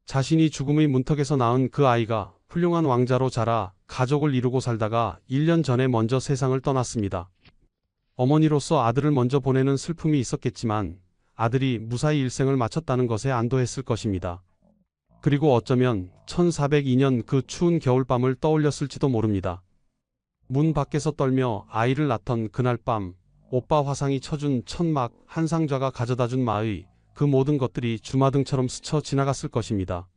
자신이 죽음의 문턱에서 낳은 그 아이가 훌륭한 왕자로 자라 가족을 이루고 살다가 1년 전에 먼저 세상을 떠났습니다. 어머니로서 아들을 먼저 보내는 슬픔이 있었겠지만 아들이 무사히 일생을 마쳤다는 것에 안도했을 것입니다. 그리고 어쩌면 1402년 그 추운 겨울밤을 떠올렸을지도 모릅니다. 문 밖에서 떨며 아이를 낳던 그날 밤 오빠 화상이 쳐준 천막 한상좌가 가져다준 마의 그 모든 것들이 주마등처럼 스쳐 지나갔을 것입니다.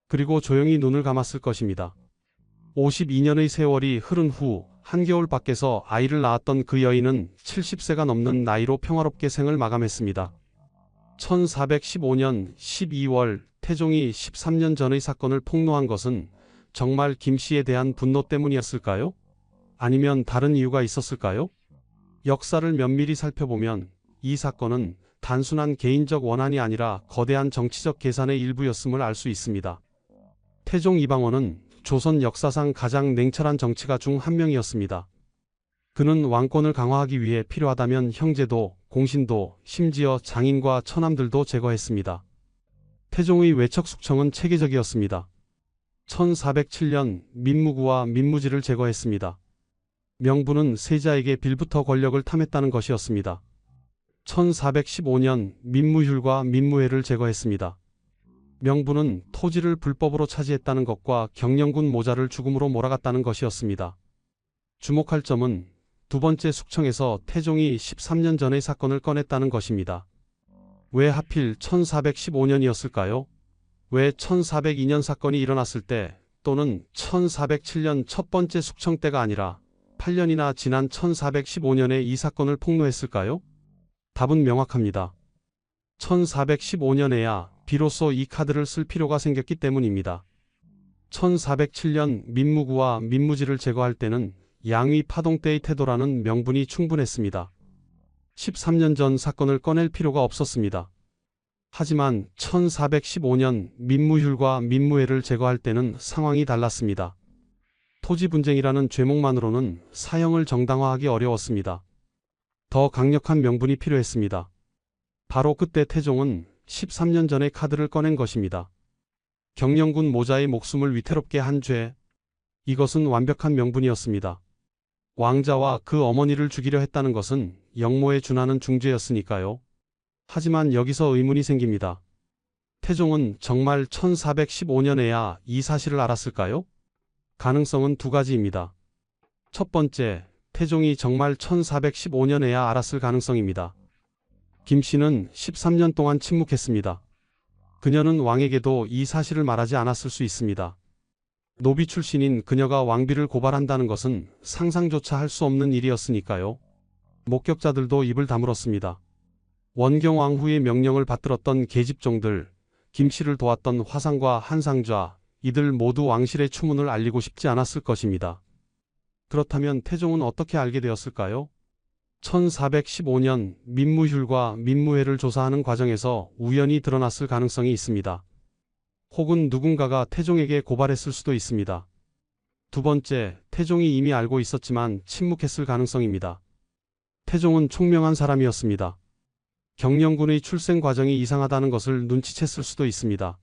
그리고 조용히 눈을 감았을 것입니다. 52년의 세월이 흐른 후 한겨울 밖에서 아이를 낳았던 그 여인은 70세가 넘는 나이로 평화롭게 생을 마감했습니다. 1415년 12월 태종이 13년 전의 사건을 폭로한 것은 정말 김씨에 대한 분노 때문이었을까요? 아니면 다른 이유가 있었을까요? 역사를 면밀히 살펴보면 이 사건은 단순한 개인적 원한이 아니라 거대한 정치적 계산의 일부였음을 알 수 있습니다. 태종 이방원은 조선 역사상 가장 냉철한 정치가 중 한 명이었습니다. 그는 왕권을 강화하기 위해 필요하다면 형제도, 공신도, 심지어 장인과 처남들도 제거했습니다. 태종의 외척 숙청은 체계적이었습니다. 1407년 민무구와 민무지를 제거했습니다. 명부는 세자에게 빌부터 권력을 탐했다는 것이었습니다. 1415년 민무휼과 민무회를 제거했습니다. 명부는 토지를 불법으로 차지했다는 것과 경영군 모자를 죽음으로 몰아갔다는 것이었습니다. 주목할 점은 두 번째 숙청에서 태종이 13년 전의 사건을 꺼냈다는 것입니다. 왜 하필 1415년이었을까요? 왜 1402년 사건이 일어났을 때 또는 1407년 첫 번째 숙청 때가 아니라 8년이나 지난 1415년에 이 사건을 폭로했을까요? 답은 명확합니다. 1415년에야 비로소 이 카드를 쓸 필요가 생겼기 때문입니다. 1407년 민무구와 민무지를 제거할 때는 양위 파동 때의 태도라는 명분이 충분했습니다. 13년 전 사건을 꺼낼 필요가 없었습니다. 하지만 1415년 민무휴과 민무회를 제거할 때는 상황이 달랐습니다. 토지 분쟁이라는 죄목만으로는 사형을 정당화하기 어려웠습니다. 더 강력한 명분이 필요했습니다. 바로 그때 태종은 13년 전에 카드를 꺼낸 것입니다. 경영군 모자의 목숨을 위태롭게 한 죄. 이것은 완벽한 명분이었습니다. 왕자와 그 어머니를 죽이려 했다는 것은 영모에 준하는 중죄였으니까요. 하지만 여기서 의문이 생깁니다. 태종은 정말 1415년에야 이 사실을 알았을까요? 가능성은 두 가지입니다. 첫 번째, 태종이 정말 1415년에야 알았을 가능성입니다. 김씨는 13년 동안 침묵했습니다. 그녀는 왕에게도 이 사실을 말하지 않았을 수 있습니다. 노비 출신인 그녀가 왕비를 고발한다는 것은 상상조차 할 수 없는 일이었으니까요. 목격자들도 입을 다물었습니다. 원경왕 후의 명령을 받들었던 계집종들, 김씨를 도왔던 화상과 한상좌, 이들 모두 왕실의 추문을 알리고 싶지 않았을 것입니다. 그렇다면 태종은 어떻게 알게 되었을까요? 1415년 민무휴과 민무회를 조사하는 과정에서 우연히 드러났을 가능성이 있습니다. 혹은 누군가가 태종에게 고발했을 수도 있습니다. 두 번째, 태종이 이미 알고 있었지만 침묵했을 가능성입니다. 태종은 총명한 사람이었습니다. 경영군의 출생 과정이 이상하다는 것을 눈치챘을 수도 있습니다.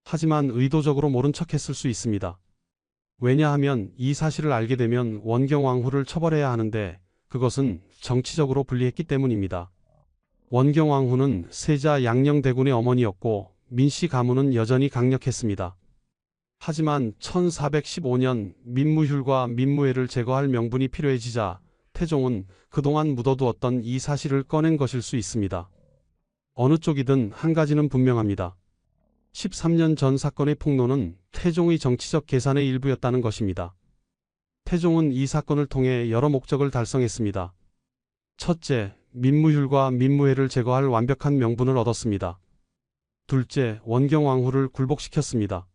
하지만 의도적으로 모른 척했을 수 있습니다. 왜냐하면 이 사실을 알게 되면 원경왕후를 처벌해야 하는데 그것은 정치적으로 불리했기 때문입니다. 원경왕후는 세자 양녕대군의 어머니였고 민씨 가문은 여전히 강력했습니다. 하지만 1415년 민무휴과 민무회를 제거할 명분이 필요해지자 태종은 그동안 묻어두었던 이 사실을 꺼낸 것일 수 있습니다. 어느 쪽이든 한 가지는 분명합니다. 13년 전 사건의 폭로는 태종의 정치적 계산의 일부였다는 것입니다. 태종은 이 사건을 통해 여러 목적을 달성했습니다. 첫째, 민무휴과 민무회를 제거할 완벽한 명분을 얻었습니다. 둘째, 원경왕후를 굴복시켰습니다.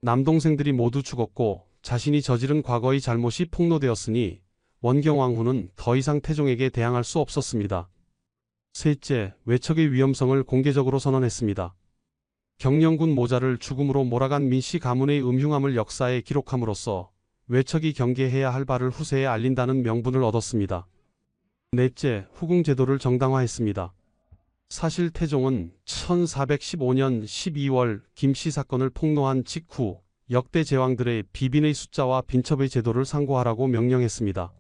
남동생들이 모두 죽었고 자신이 저지른 과거의 잘못이 폭로되었으니 원경왕후는 더 이상 태종에게 대항할 수 없었습니다. 셋째, 외척의 위험성을 공개적으로 선언했습니다. 경영군 모자를 죽음으로 몰아간 민씨 가문의 음흉함을 역사에 기록함으로써 외척이 경계해야 할 바를 후세에 알린다는 명분을 얻었습니다. 넷째, 후궁제도를 정당화했습니다. 사실 태종은 1415년 12월 김씨 사건을 폭로한 직후 역대 제왕들의 비빈의 숫자와 빈첩의 제도를 상고하라고 명령했습니다.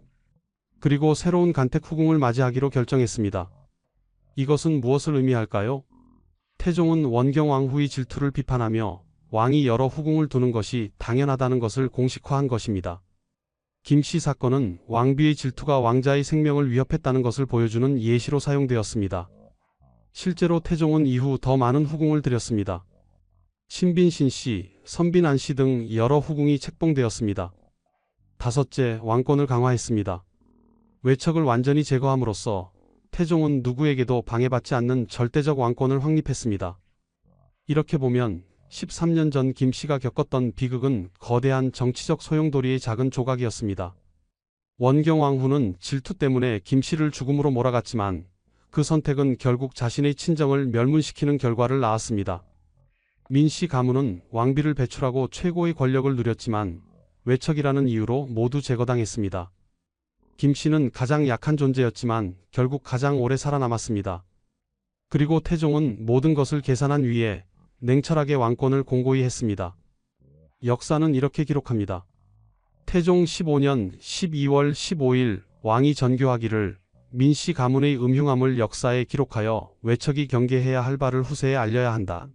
그리고 새로운 간택 후궁을 맞이하기로 결정했습니다. 이것은 무엇을 의미할까요? 태종은 원경왕후의 질투를 비판하며 왕이 여러 후궁을 두는 것이 당연하다는 것을 공식화한 것입니다. 김씨 사건은 왕비의 질투가 왕자의 생명을 위협했다는 것을 보여주는 예시로 사용되었습니다. 실제로 태종은 이후 더 많은 후궁을 들였습니다. 신빈신씨, 선빈안씨 등 여러 후궁이 책봉되었습니다. 다섯째, 왕권을 강화했습니다. 외척을 완전히 제거함으로써 태종은 누구에게도 방해받지 않는 절대적 왕권을 확립했습니다. 이렇게 보면 13년 전 김씨가 겪었던 비극은 거대한 정치적 소용돌이의 작은 조각이었습니다. 원경왕후는 질투 때문에 김씨를 죽음으로 몰아갔지만 그 선택은 결국 자신의 친정을 멸문시키는 결과를 낳았습니다. 민씨 가문은 왕비를 배출하고 최고의 권력을 누렸지만 외척이라는 이유로 모두 제거당했습니다. 김씨는 가장 약한 존재였지만 결국 가장 오래 살아남았습니다. 그리고 태종은 모든 것을 계산한 위에 냉철하게 왕권을 공고히 했습니다. 역사는 이렇게 기록합니다. 태종 15년 12월 15일 왕이 전교하기를 민씨 가문의 음흉함을 역사에 기록하여 외척이 경계해야 할 바를 후세에 알려야 한다.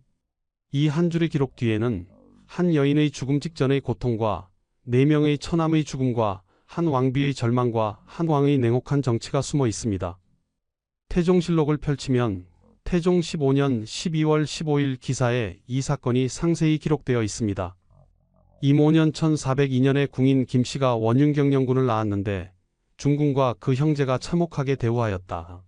이 한 줄의 기록 뒤에는 한 여인의 죽음 직전의 고통과 4명의 처남의 죽음과 한 왕비의 절망과 한 왕의 냉혹한 정치가 숨어 있습니다. 태종실록을 펼치면 태종 15년 12월 15일 기사에 이 사건이 상세히 기록되어 있습니다. 임오년 1402년에 궁인 김씨가 원윤경영군을 낳았는데 중궁과 그 형제가 참혹하게 대우하였다.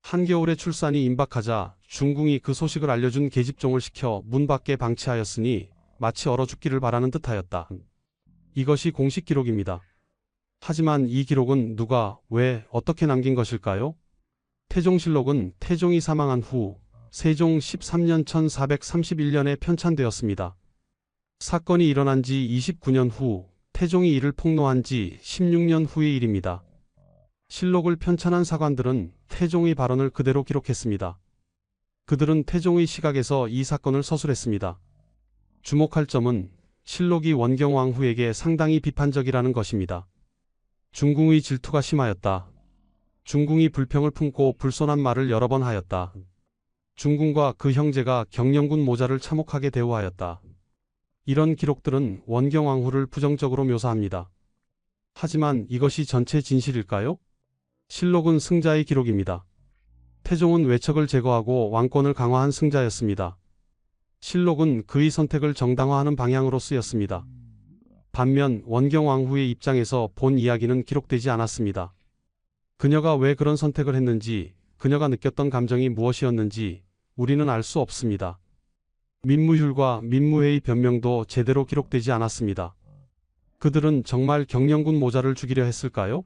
한겨울에 출산이 임박하자 중궁이 그 소식을 알려준 계집종을 시켜 문 밖에 방치하였으니 마치 얼어 죽기를 바라는 듯하였다. 이것이 공식 기록입니다. 하지만 이 기록은 누가, 왜, 어떻게 남긴 것일까요? 태종실록은 태종이 사망한 후 세종 13년 1431년에 편찬되었습니다. 사건이 일어난 지 29년 후 태종이 이를 폭로한 지 16년 후의 일입니다. 실록을 편찬한 사관들은 태종의 발언을 그대로 기록했습니다. 그들은 태종의 시각에서 이 사건을 서술했습니다. 주목할 점은 실록이 원경왕후에게 상당히 비판적이라는 것입니다. 중궁의 질투가 심하였다. 중궁이 불평을 품고 불손한 말을 여러 번 하였다. 중궁과 그 형제가 경영군 모자를 참혹하게 대우하였다. 이런 기록들은 원경왕후를 부정적으로 묘사합니다. 하지만 이것이 전체 진실일까요? 실록은 승자의 기록입니다. 태종은 외척을 제거하고 왕권을 강화한 승자였습니다. 실록은 그의 선택을 정당화하는 방향으로 쓰였습니다. 반면 원경왕후의 입장에서 본 이야기는 기록되지 않았습니다. 그녀가 왜 그런 선택을 했는지, 그녀가 느꼈던 감정이 무엇이었는지 우리는 알 수 없습니다. 민무휼과 민무회의 변명도 제대로 기록되지 않았습니다. 그들은 정말 경영군 모자를 죽이려 했을까요?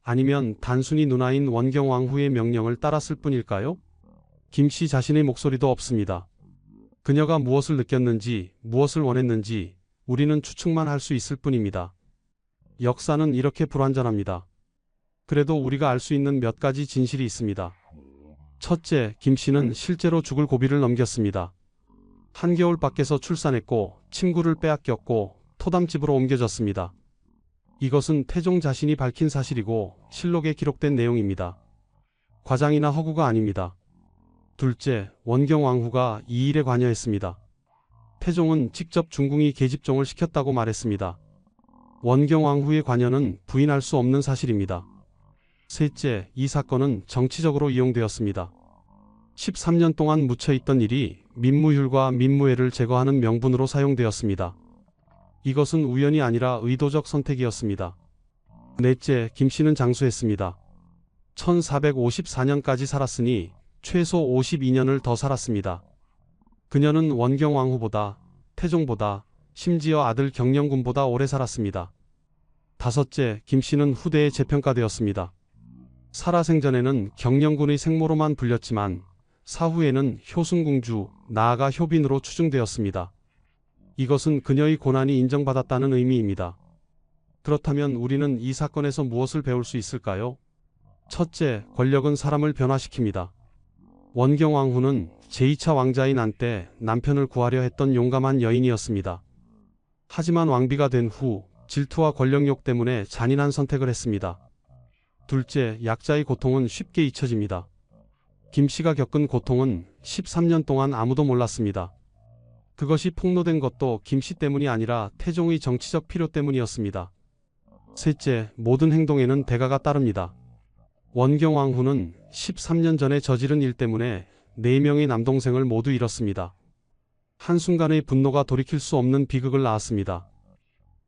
아니면 단순히 누나인 원경왕후의 명령을 따랐을 뿐일까요? 김씨 자신의 목소리도 없습니다. 그녀가 무엇을 느꼈는지, 무엇을 원했는지 우리는 추측만 할 수 있을 뿐입니다. 역사는 이렇게 불완전합니다. 그래도 우리가 알 수 있는 몇 가지 진실이 있습니다. 첫째, 김씨는 실제로 죽을 고비를 넘겼습니다. 한겨울 밖에서 출산했고 침구를 빼앗겼고 토담집으로 옮겨졌습니다. 이것은 태종 자신이 밝힌 사실이고 실록에 기록된 내용입니다. 과장이나 허구가 아닙니다. 둘째, 원경왕후가 이 일에 관여했습니다. 태종은 직접 중궁이 계집종을 시켰다고 말했습니다. 원경왕후의 관여는 부인할 수 없는 사실입니다. 셋째, 이 사건은 정치적으로 이용되었습니다. 13년 동안 묻혀있던 일이 민무휼과 민무회를 제거하는 명분으로 사용되었습니다. 이것은 우연이 아니라 의도적 선택이었습니다. 넷째, 김씨는 장수했습니다. 1454년까지 살았으니 최소 52년을 더 살았습니다. 그녀는 원경왕후보다, 태종보다, 심지어 아들 경영군보다 오래 살았습니다. 다섯째, 김씨는 후대에 재평가되었습니다. 살아생전에는 경영군의 생모로만 불렸지만 사후에는 효순궁주, 나아가 효빈으로 추증되었습니다. 이것은 그녀의 고난이 인정받았다는 의미입니다. 그렇다면 우리는 이 사건에서 무엇을 배울 수 있을까요? 첫째, 권력은 사람을 변화시킵니다. 원경왕후는 제2차 왕자인 한때 남편을 구하려 했던 용감한 여인이었습니다. 하지만 왕비가 된 후 질투와 권력욕 때문에 잔인한 선택을 했습니다. 둘째, 약자의 고통은 쉽게 잊혀집니다. 김씨가 겪은 고통은 13년 동안 아무도 몰랐습니다. 그것이 폭로된 것도 김씨 때문이 아니라 태종의 정치적 필요 때문이었습니다. 셋째, 모든 행동에는 대가가 따릅니다. 원경왕후는 13년 전에 저지른 일 때문에 4명의 남동생을 모두 잃었습니다. 한순간의 분노가 돌이킬 수 없는 비극을 낳았습니다.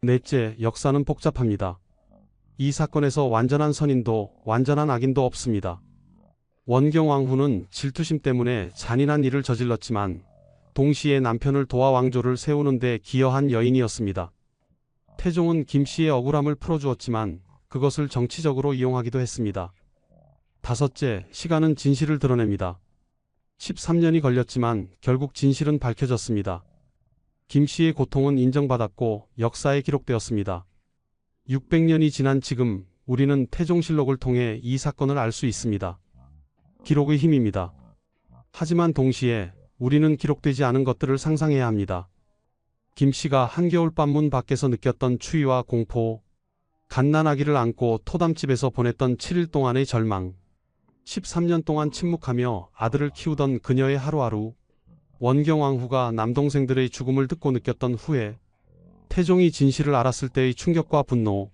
넷째, 역사는 복잡합니다. 이 사건에서 완전한 선인도 완전한 악인도 없습니다. 원경왕후는 질투심 때문에 잔인한 일을 저질렀지만 동시에 남편을 도와 왕조를 세우는 데 기여한 여인이었습니다. 태종은 김씨의 억울함을 풀어주었지만 그것을 정치적으로 이용하기도 했습니다. 다섯째, 시간은 진실을 드러냅니다. 13년이 걸렸지만 결국 진실은 밝혀졌습니다. 김씨의 고통은 인정받았고 역사에 기록되었습니다. 600년이 지난 지금 우리는 태종실록을 통해 이 사건을 알 수 있습니다. 기록의 힘입니다. 하지만 동시에 우리는 기록되지 않은 것들을 상상해야 합니다. 김씨가 한겨울밤 문 밖에서 느꼈던 추위와 공포, 갓난아기를 안고 토담집에서 보냈던 7일 동안의 절망, 13년 동안 침묵하며 아들을 키우던 그녀의 하루하루, 원경왕후가 남동생들의 죽음을 듣고 느꼈던 후회, 태종이 진실을 알았을 때의 충격과 분노,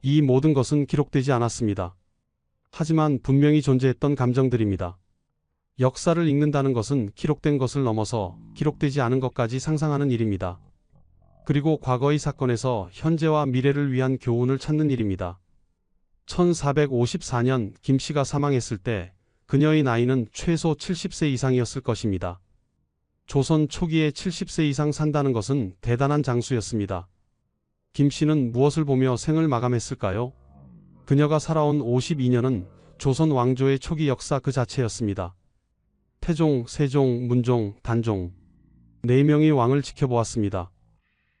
이 모든 것은 기록되지 않았습니다. 하지만 분명히 존재했던 감정들입니다. 역사를 읽는다는 것은 기록된 것을 넘어서 기록되지 않은 것까지 상상하는 일입니다. 그리고 과거의 사건에서 현재와 미래를 위한 교훈을 찾는 일입니다. 1454년 김씨가 사망했을 때 그녀의 나이는 최소 70세 이상이었을 것입니다. 조선 초기에 70세 이상 산다는 것은 대단한 장수였습니다. 김 씨는 무엇을 보며 생을 마감했을까요? 그녀가 살아온 52년은 조선 왕조의 초기 역사 그 자체였습니다. 태종, 세종, 문종, 단종 4명의 왕을 지켜보았습니다.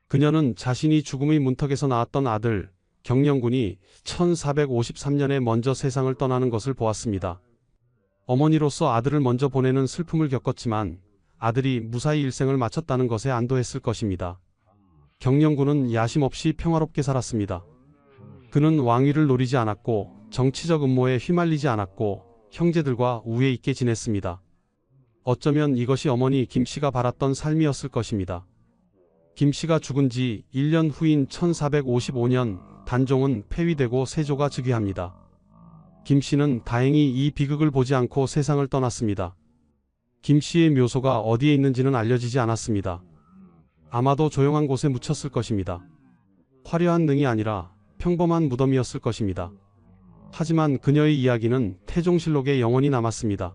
그녀는 자신이 죽음의 문턱에서 낳았던 아들 경영군이 1453년에 먼저 세상을 떠나는 것을 보았습니다. 어머니로서 아들을 먼저 보내는 슬픔을 겪었지만 아들이 무사히 일생을 마쳤다는 것에 안도했을 것입니다. 경영군은 야심 없이 평화롭게 살았습니다. 그는 왕위를 노리지 않았고 정치적 음모에 휘말리지 않았고 형제들과 우애 있게 지냈습니다. 어쩌면 이것이 어머니 김 씨가 바랐던 삶이었을 것입니다. 김 씨가 죽은 지 1년 후인 1455년 단종은 폐위되고 세조가 즉위합니다. 김 씨는 다행히 이 비극을 보지 않고 세상을 떠났습니다. 김 씨의 묘소가 어디에 있는지는 알려지지 않았습니다. 아마도 조용한 곳에 묻혔을 것입니다. 화려한 능이 아니라 평범한 무덤이었을 것입니다. 하지만 그녀의 이야기는 태종실록에 영원히 남았습니다.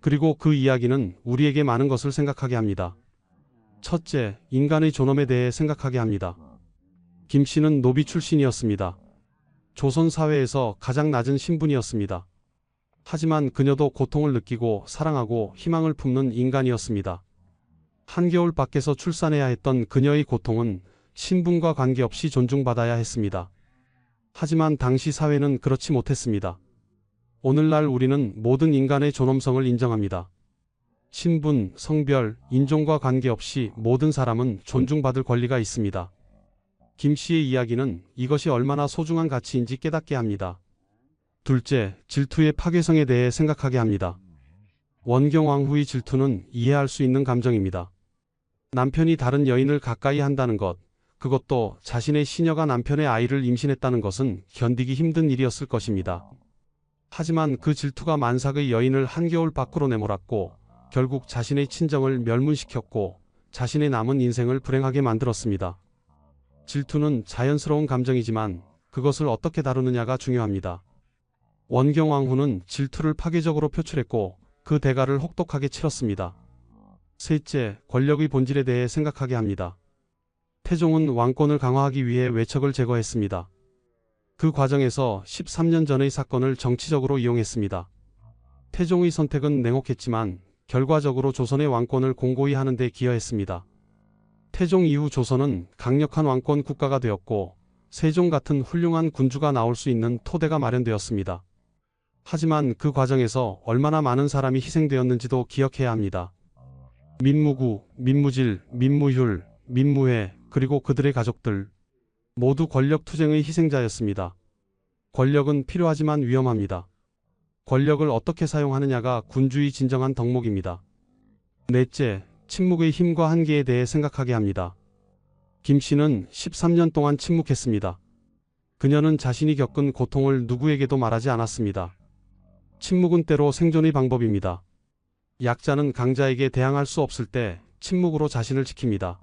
그리고 그 이야기는 우리에게 많은 것을 생각하게 합니다. 첫째, 인간의 존엄에 대해 생각하게 합니다. 김 씨는 노비 출신이었습니다. 조선 사회에서 가장 낮은 신분이었습니다. 하지만 그녀도 고통을 느끼고 사랑하고 희망을 품는 인간이었습니다. 한겨울 밖에서 출산해야 했던 그녀의 고통은 신분과 관계없이 존중받아야 했습니다. 하지만 당시 사회는 그렇지 못했습니다. 오늘날 우리는 모든 인간의 존엄성을 인정합니다. 신분, 성별, 인종과 관계없이 모든 사람은 존중받을 권리가 있습니다. 김 씨의 이야기는 이것이 얼마나 소중한 가치인지 깨닫게 합니다. 둘째, 질투의 파괴성에 대해 생각하게 합니다. 원경왕후의 질투는 이해할 수 있는 감정입니다. 남편이 다른 여인을 가까이 한다는 것, 그것도 자신의 시녀가 남편의 아이를 임신했다는 것은 견디기 힘든 일이었을 것입니다. 하지만 그 질투가 만삭의 여인을 한겨울 밖으로 내몰았고 결국 자신의 친정을 멸문시켰고 자신의 남은 인생을 불행하게 만들었습니다. 질투는 자연스러운 감정이지만 그것을 어떻게 다루느냐가 중요합니다. 원경왕후는 질투를 파괴적으로 표출했고 그 대가를 혹독하게 치렀습니다. 셋째, 권력의 본질에 대해 생각하게 합니다. 태종은 왕권을 강화하기 위해 외척을 제거했습니다. 그 과정에서 13년 전의 사건을 정치적으로 이용했습니다. 태종의 선택은 냉혹했지만 결과적으로 조선의 왕권을 공고히 하는 데 기여했습니다. 태종 이후 조선은 강력한 왕권 국가가 되었고 세종 같은 훌륭한 군주가 나올 수 있는 토대가 마련되었습니다. 하지만 그 과정에서 얼마나 많은 사람이 희생되었는지도 기억해야 합니다. 민무구, 민무질, 민무휼, 민무회, 그리고 그들의 가족들 모두 권력 투쟁의 희생자였습니다. 권력은 필요하지만 위험합니다. 권력을 어떻게 사용하느냐가 군주의 진정한 덕목입니다. 넷째, 침묵의 힘과 한계에 대해 생각하게 합니다. 김 씨는 13년 동안 침묵했습니다. 그녀는 자신이 겪은 고통을 누구에게도 말하지 않았습니다. 침묵은 때로 생존의 방법입니다. 약자는 강자에게 대항할 수 없을 때 침묵으로 자신을 지킵니다.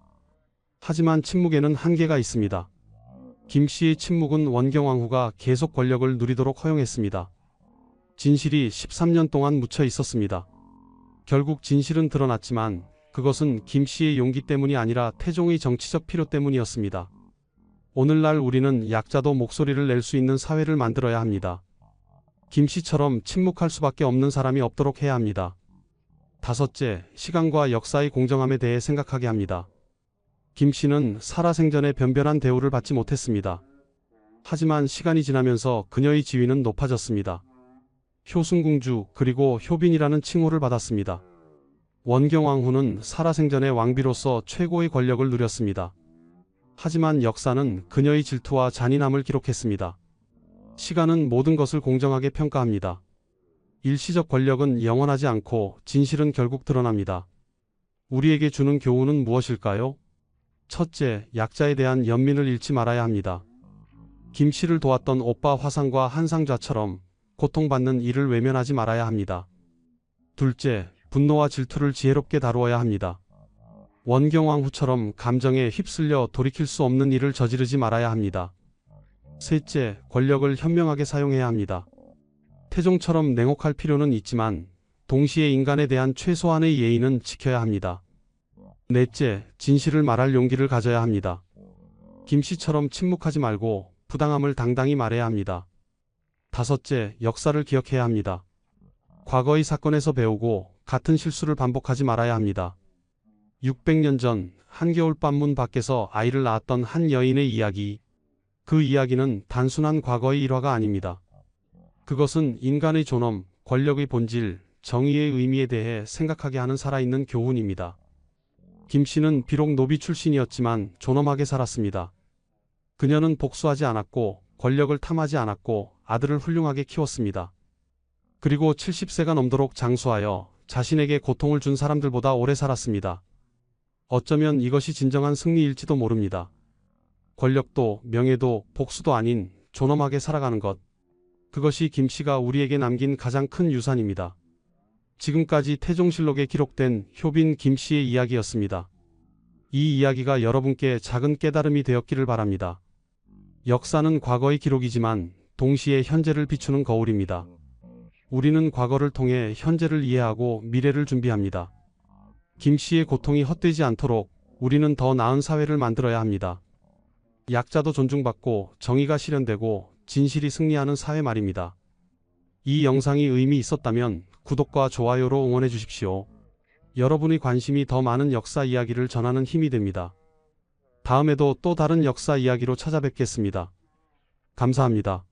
하지만 침묵에는 한계가 있습니다. 김 씨의 침묵은 원경왕후가 계속 권력을 누리도록 허용했습니다. 진실이 13년 동안 묻혀 있었습니다. 결국 진실은 드러났지만 그것은 김 씨의 용기 때문이 아니라 태종의 정치적 필요 때문이었습니다. 오늘날 우리는 약자도 목소리를 낼 수 있는 사회를 만들어야 합니다. 김 씨처럼 침묵할 수밖에 없는 사람이 없도록 해야 합니다. 다섯째, 시간과 역사의 공정함에 대해 생각하게 합니다. 김 씨는 살아생전에 변변한 대우를 받지 못했습니다. 하지만 시간이 지나면서 그녀의 지위는 높아졌습니다. 효순궁주 그리고 효빈이라는 칭호를 받았습니다. 원경왕후는 살아생전에 왕비로서 최고의 권력을 누렸습니다. 하지만 역사는 그녀의 질투와 잔인함을 기록했습니다. 시간은 모든 것을 공정하게 평가합니다. 일시적 권력은 영원하지 않고 진실은 결국 드러납니다. 우리에게 주는 교훈은 무엇일까요? 첫째, 약자에 대한 연민을 잃지 말아야 합니다. 김 씨를 도왔던 오빠 화상과 한상좌처럼 고통받는 이를 외면하지 말아야 합니다. 둘째, 분노와 질투를 지혜롭게 다루어야 합니다. 원경왕후처럼 감정에 휩쓸려 돌이킬 수 없는 일을 저지르지 말아야 합니다. 셋째, 권력을 현명하게 사용해야 합니다. 태종처럼 냉혹할 필요는 있지만 동시에 인간에 대한 최소한의 예의는 지켜야 합니다. 넷째, 진실을 말할 용기를 가져야 합니다. 김씨처럼 침묵하지 말고 부당함을 당당히 말해야 합니다. 다섯째, 역사를 기억해야 합니다. 과거의 사건에서 배우고 같은 실수를 반복하지 말아야 합니다. 600년 전 한겨울밤 문 밖에서 아이를 낳았던 한 여인의 이야기. 그 이야기는 단순한 과거의 일화가 아닙니다. 그것은 인간의 존엄, 권력의 본질, 정의의 의미에 대해 생각하게 하는 살아있는 교훈입니다. 김씨는 비록 노비 출신이었지만 존엄하게 살았습니다. 그녀는 복수하지 않았고 권력을 탐하지 않았고 아들을 훌륭하게 키웠습니다. 그리고 70세가 넘도록 장수하여 자신에게 고통을 준 사람들보다 오래 살았습니다. 어쩌면 이것이 진정한 승리일지도 모릅니다. 권력도 명예도 복수도 아닌 존엄하게 살아가는 것. 그것이 김씨가 우리에게 남긴 가장 큰 유산입니다. 지금까지 태종실록에 기록된 효빈 김씨의 이야기였습니다. 이 이야기가 여러분께 작은 깨달음이 되었기를 바랍니다. 역사는 과거의 기록이지만 동시에 현재를 비추는 거울입니다. 우리는 과거를 통해 현재를 이해하고 미래를 준비합니다. 김씨의 고통이 헛되지 않도록 우리는 더 나은 사회를 만들어야 합니다. 약자도 존중받고 정의가 실현되고 진실이 승리하는 사회 말입니다. 이 영상이 의미 있었다면 구독과 좋아요로 응원해 주십시오. 여러분의 관심이 더 많은 역사 이야기를 전하는 힘이 됩니다. 다음에도 또 다른 역사 이야기로 찾아뵙겠습니다. 감사합니다.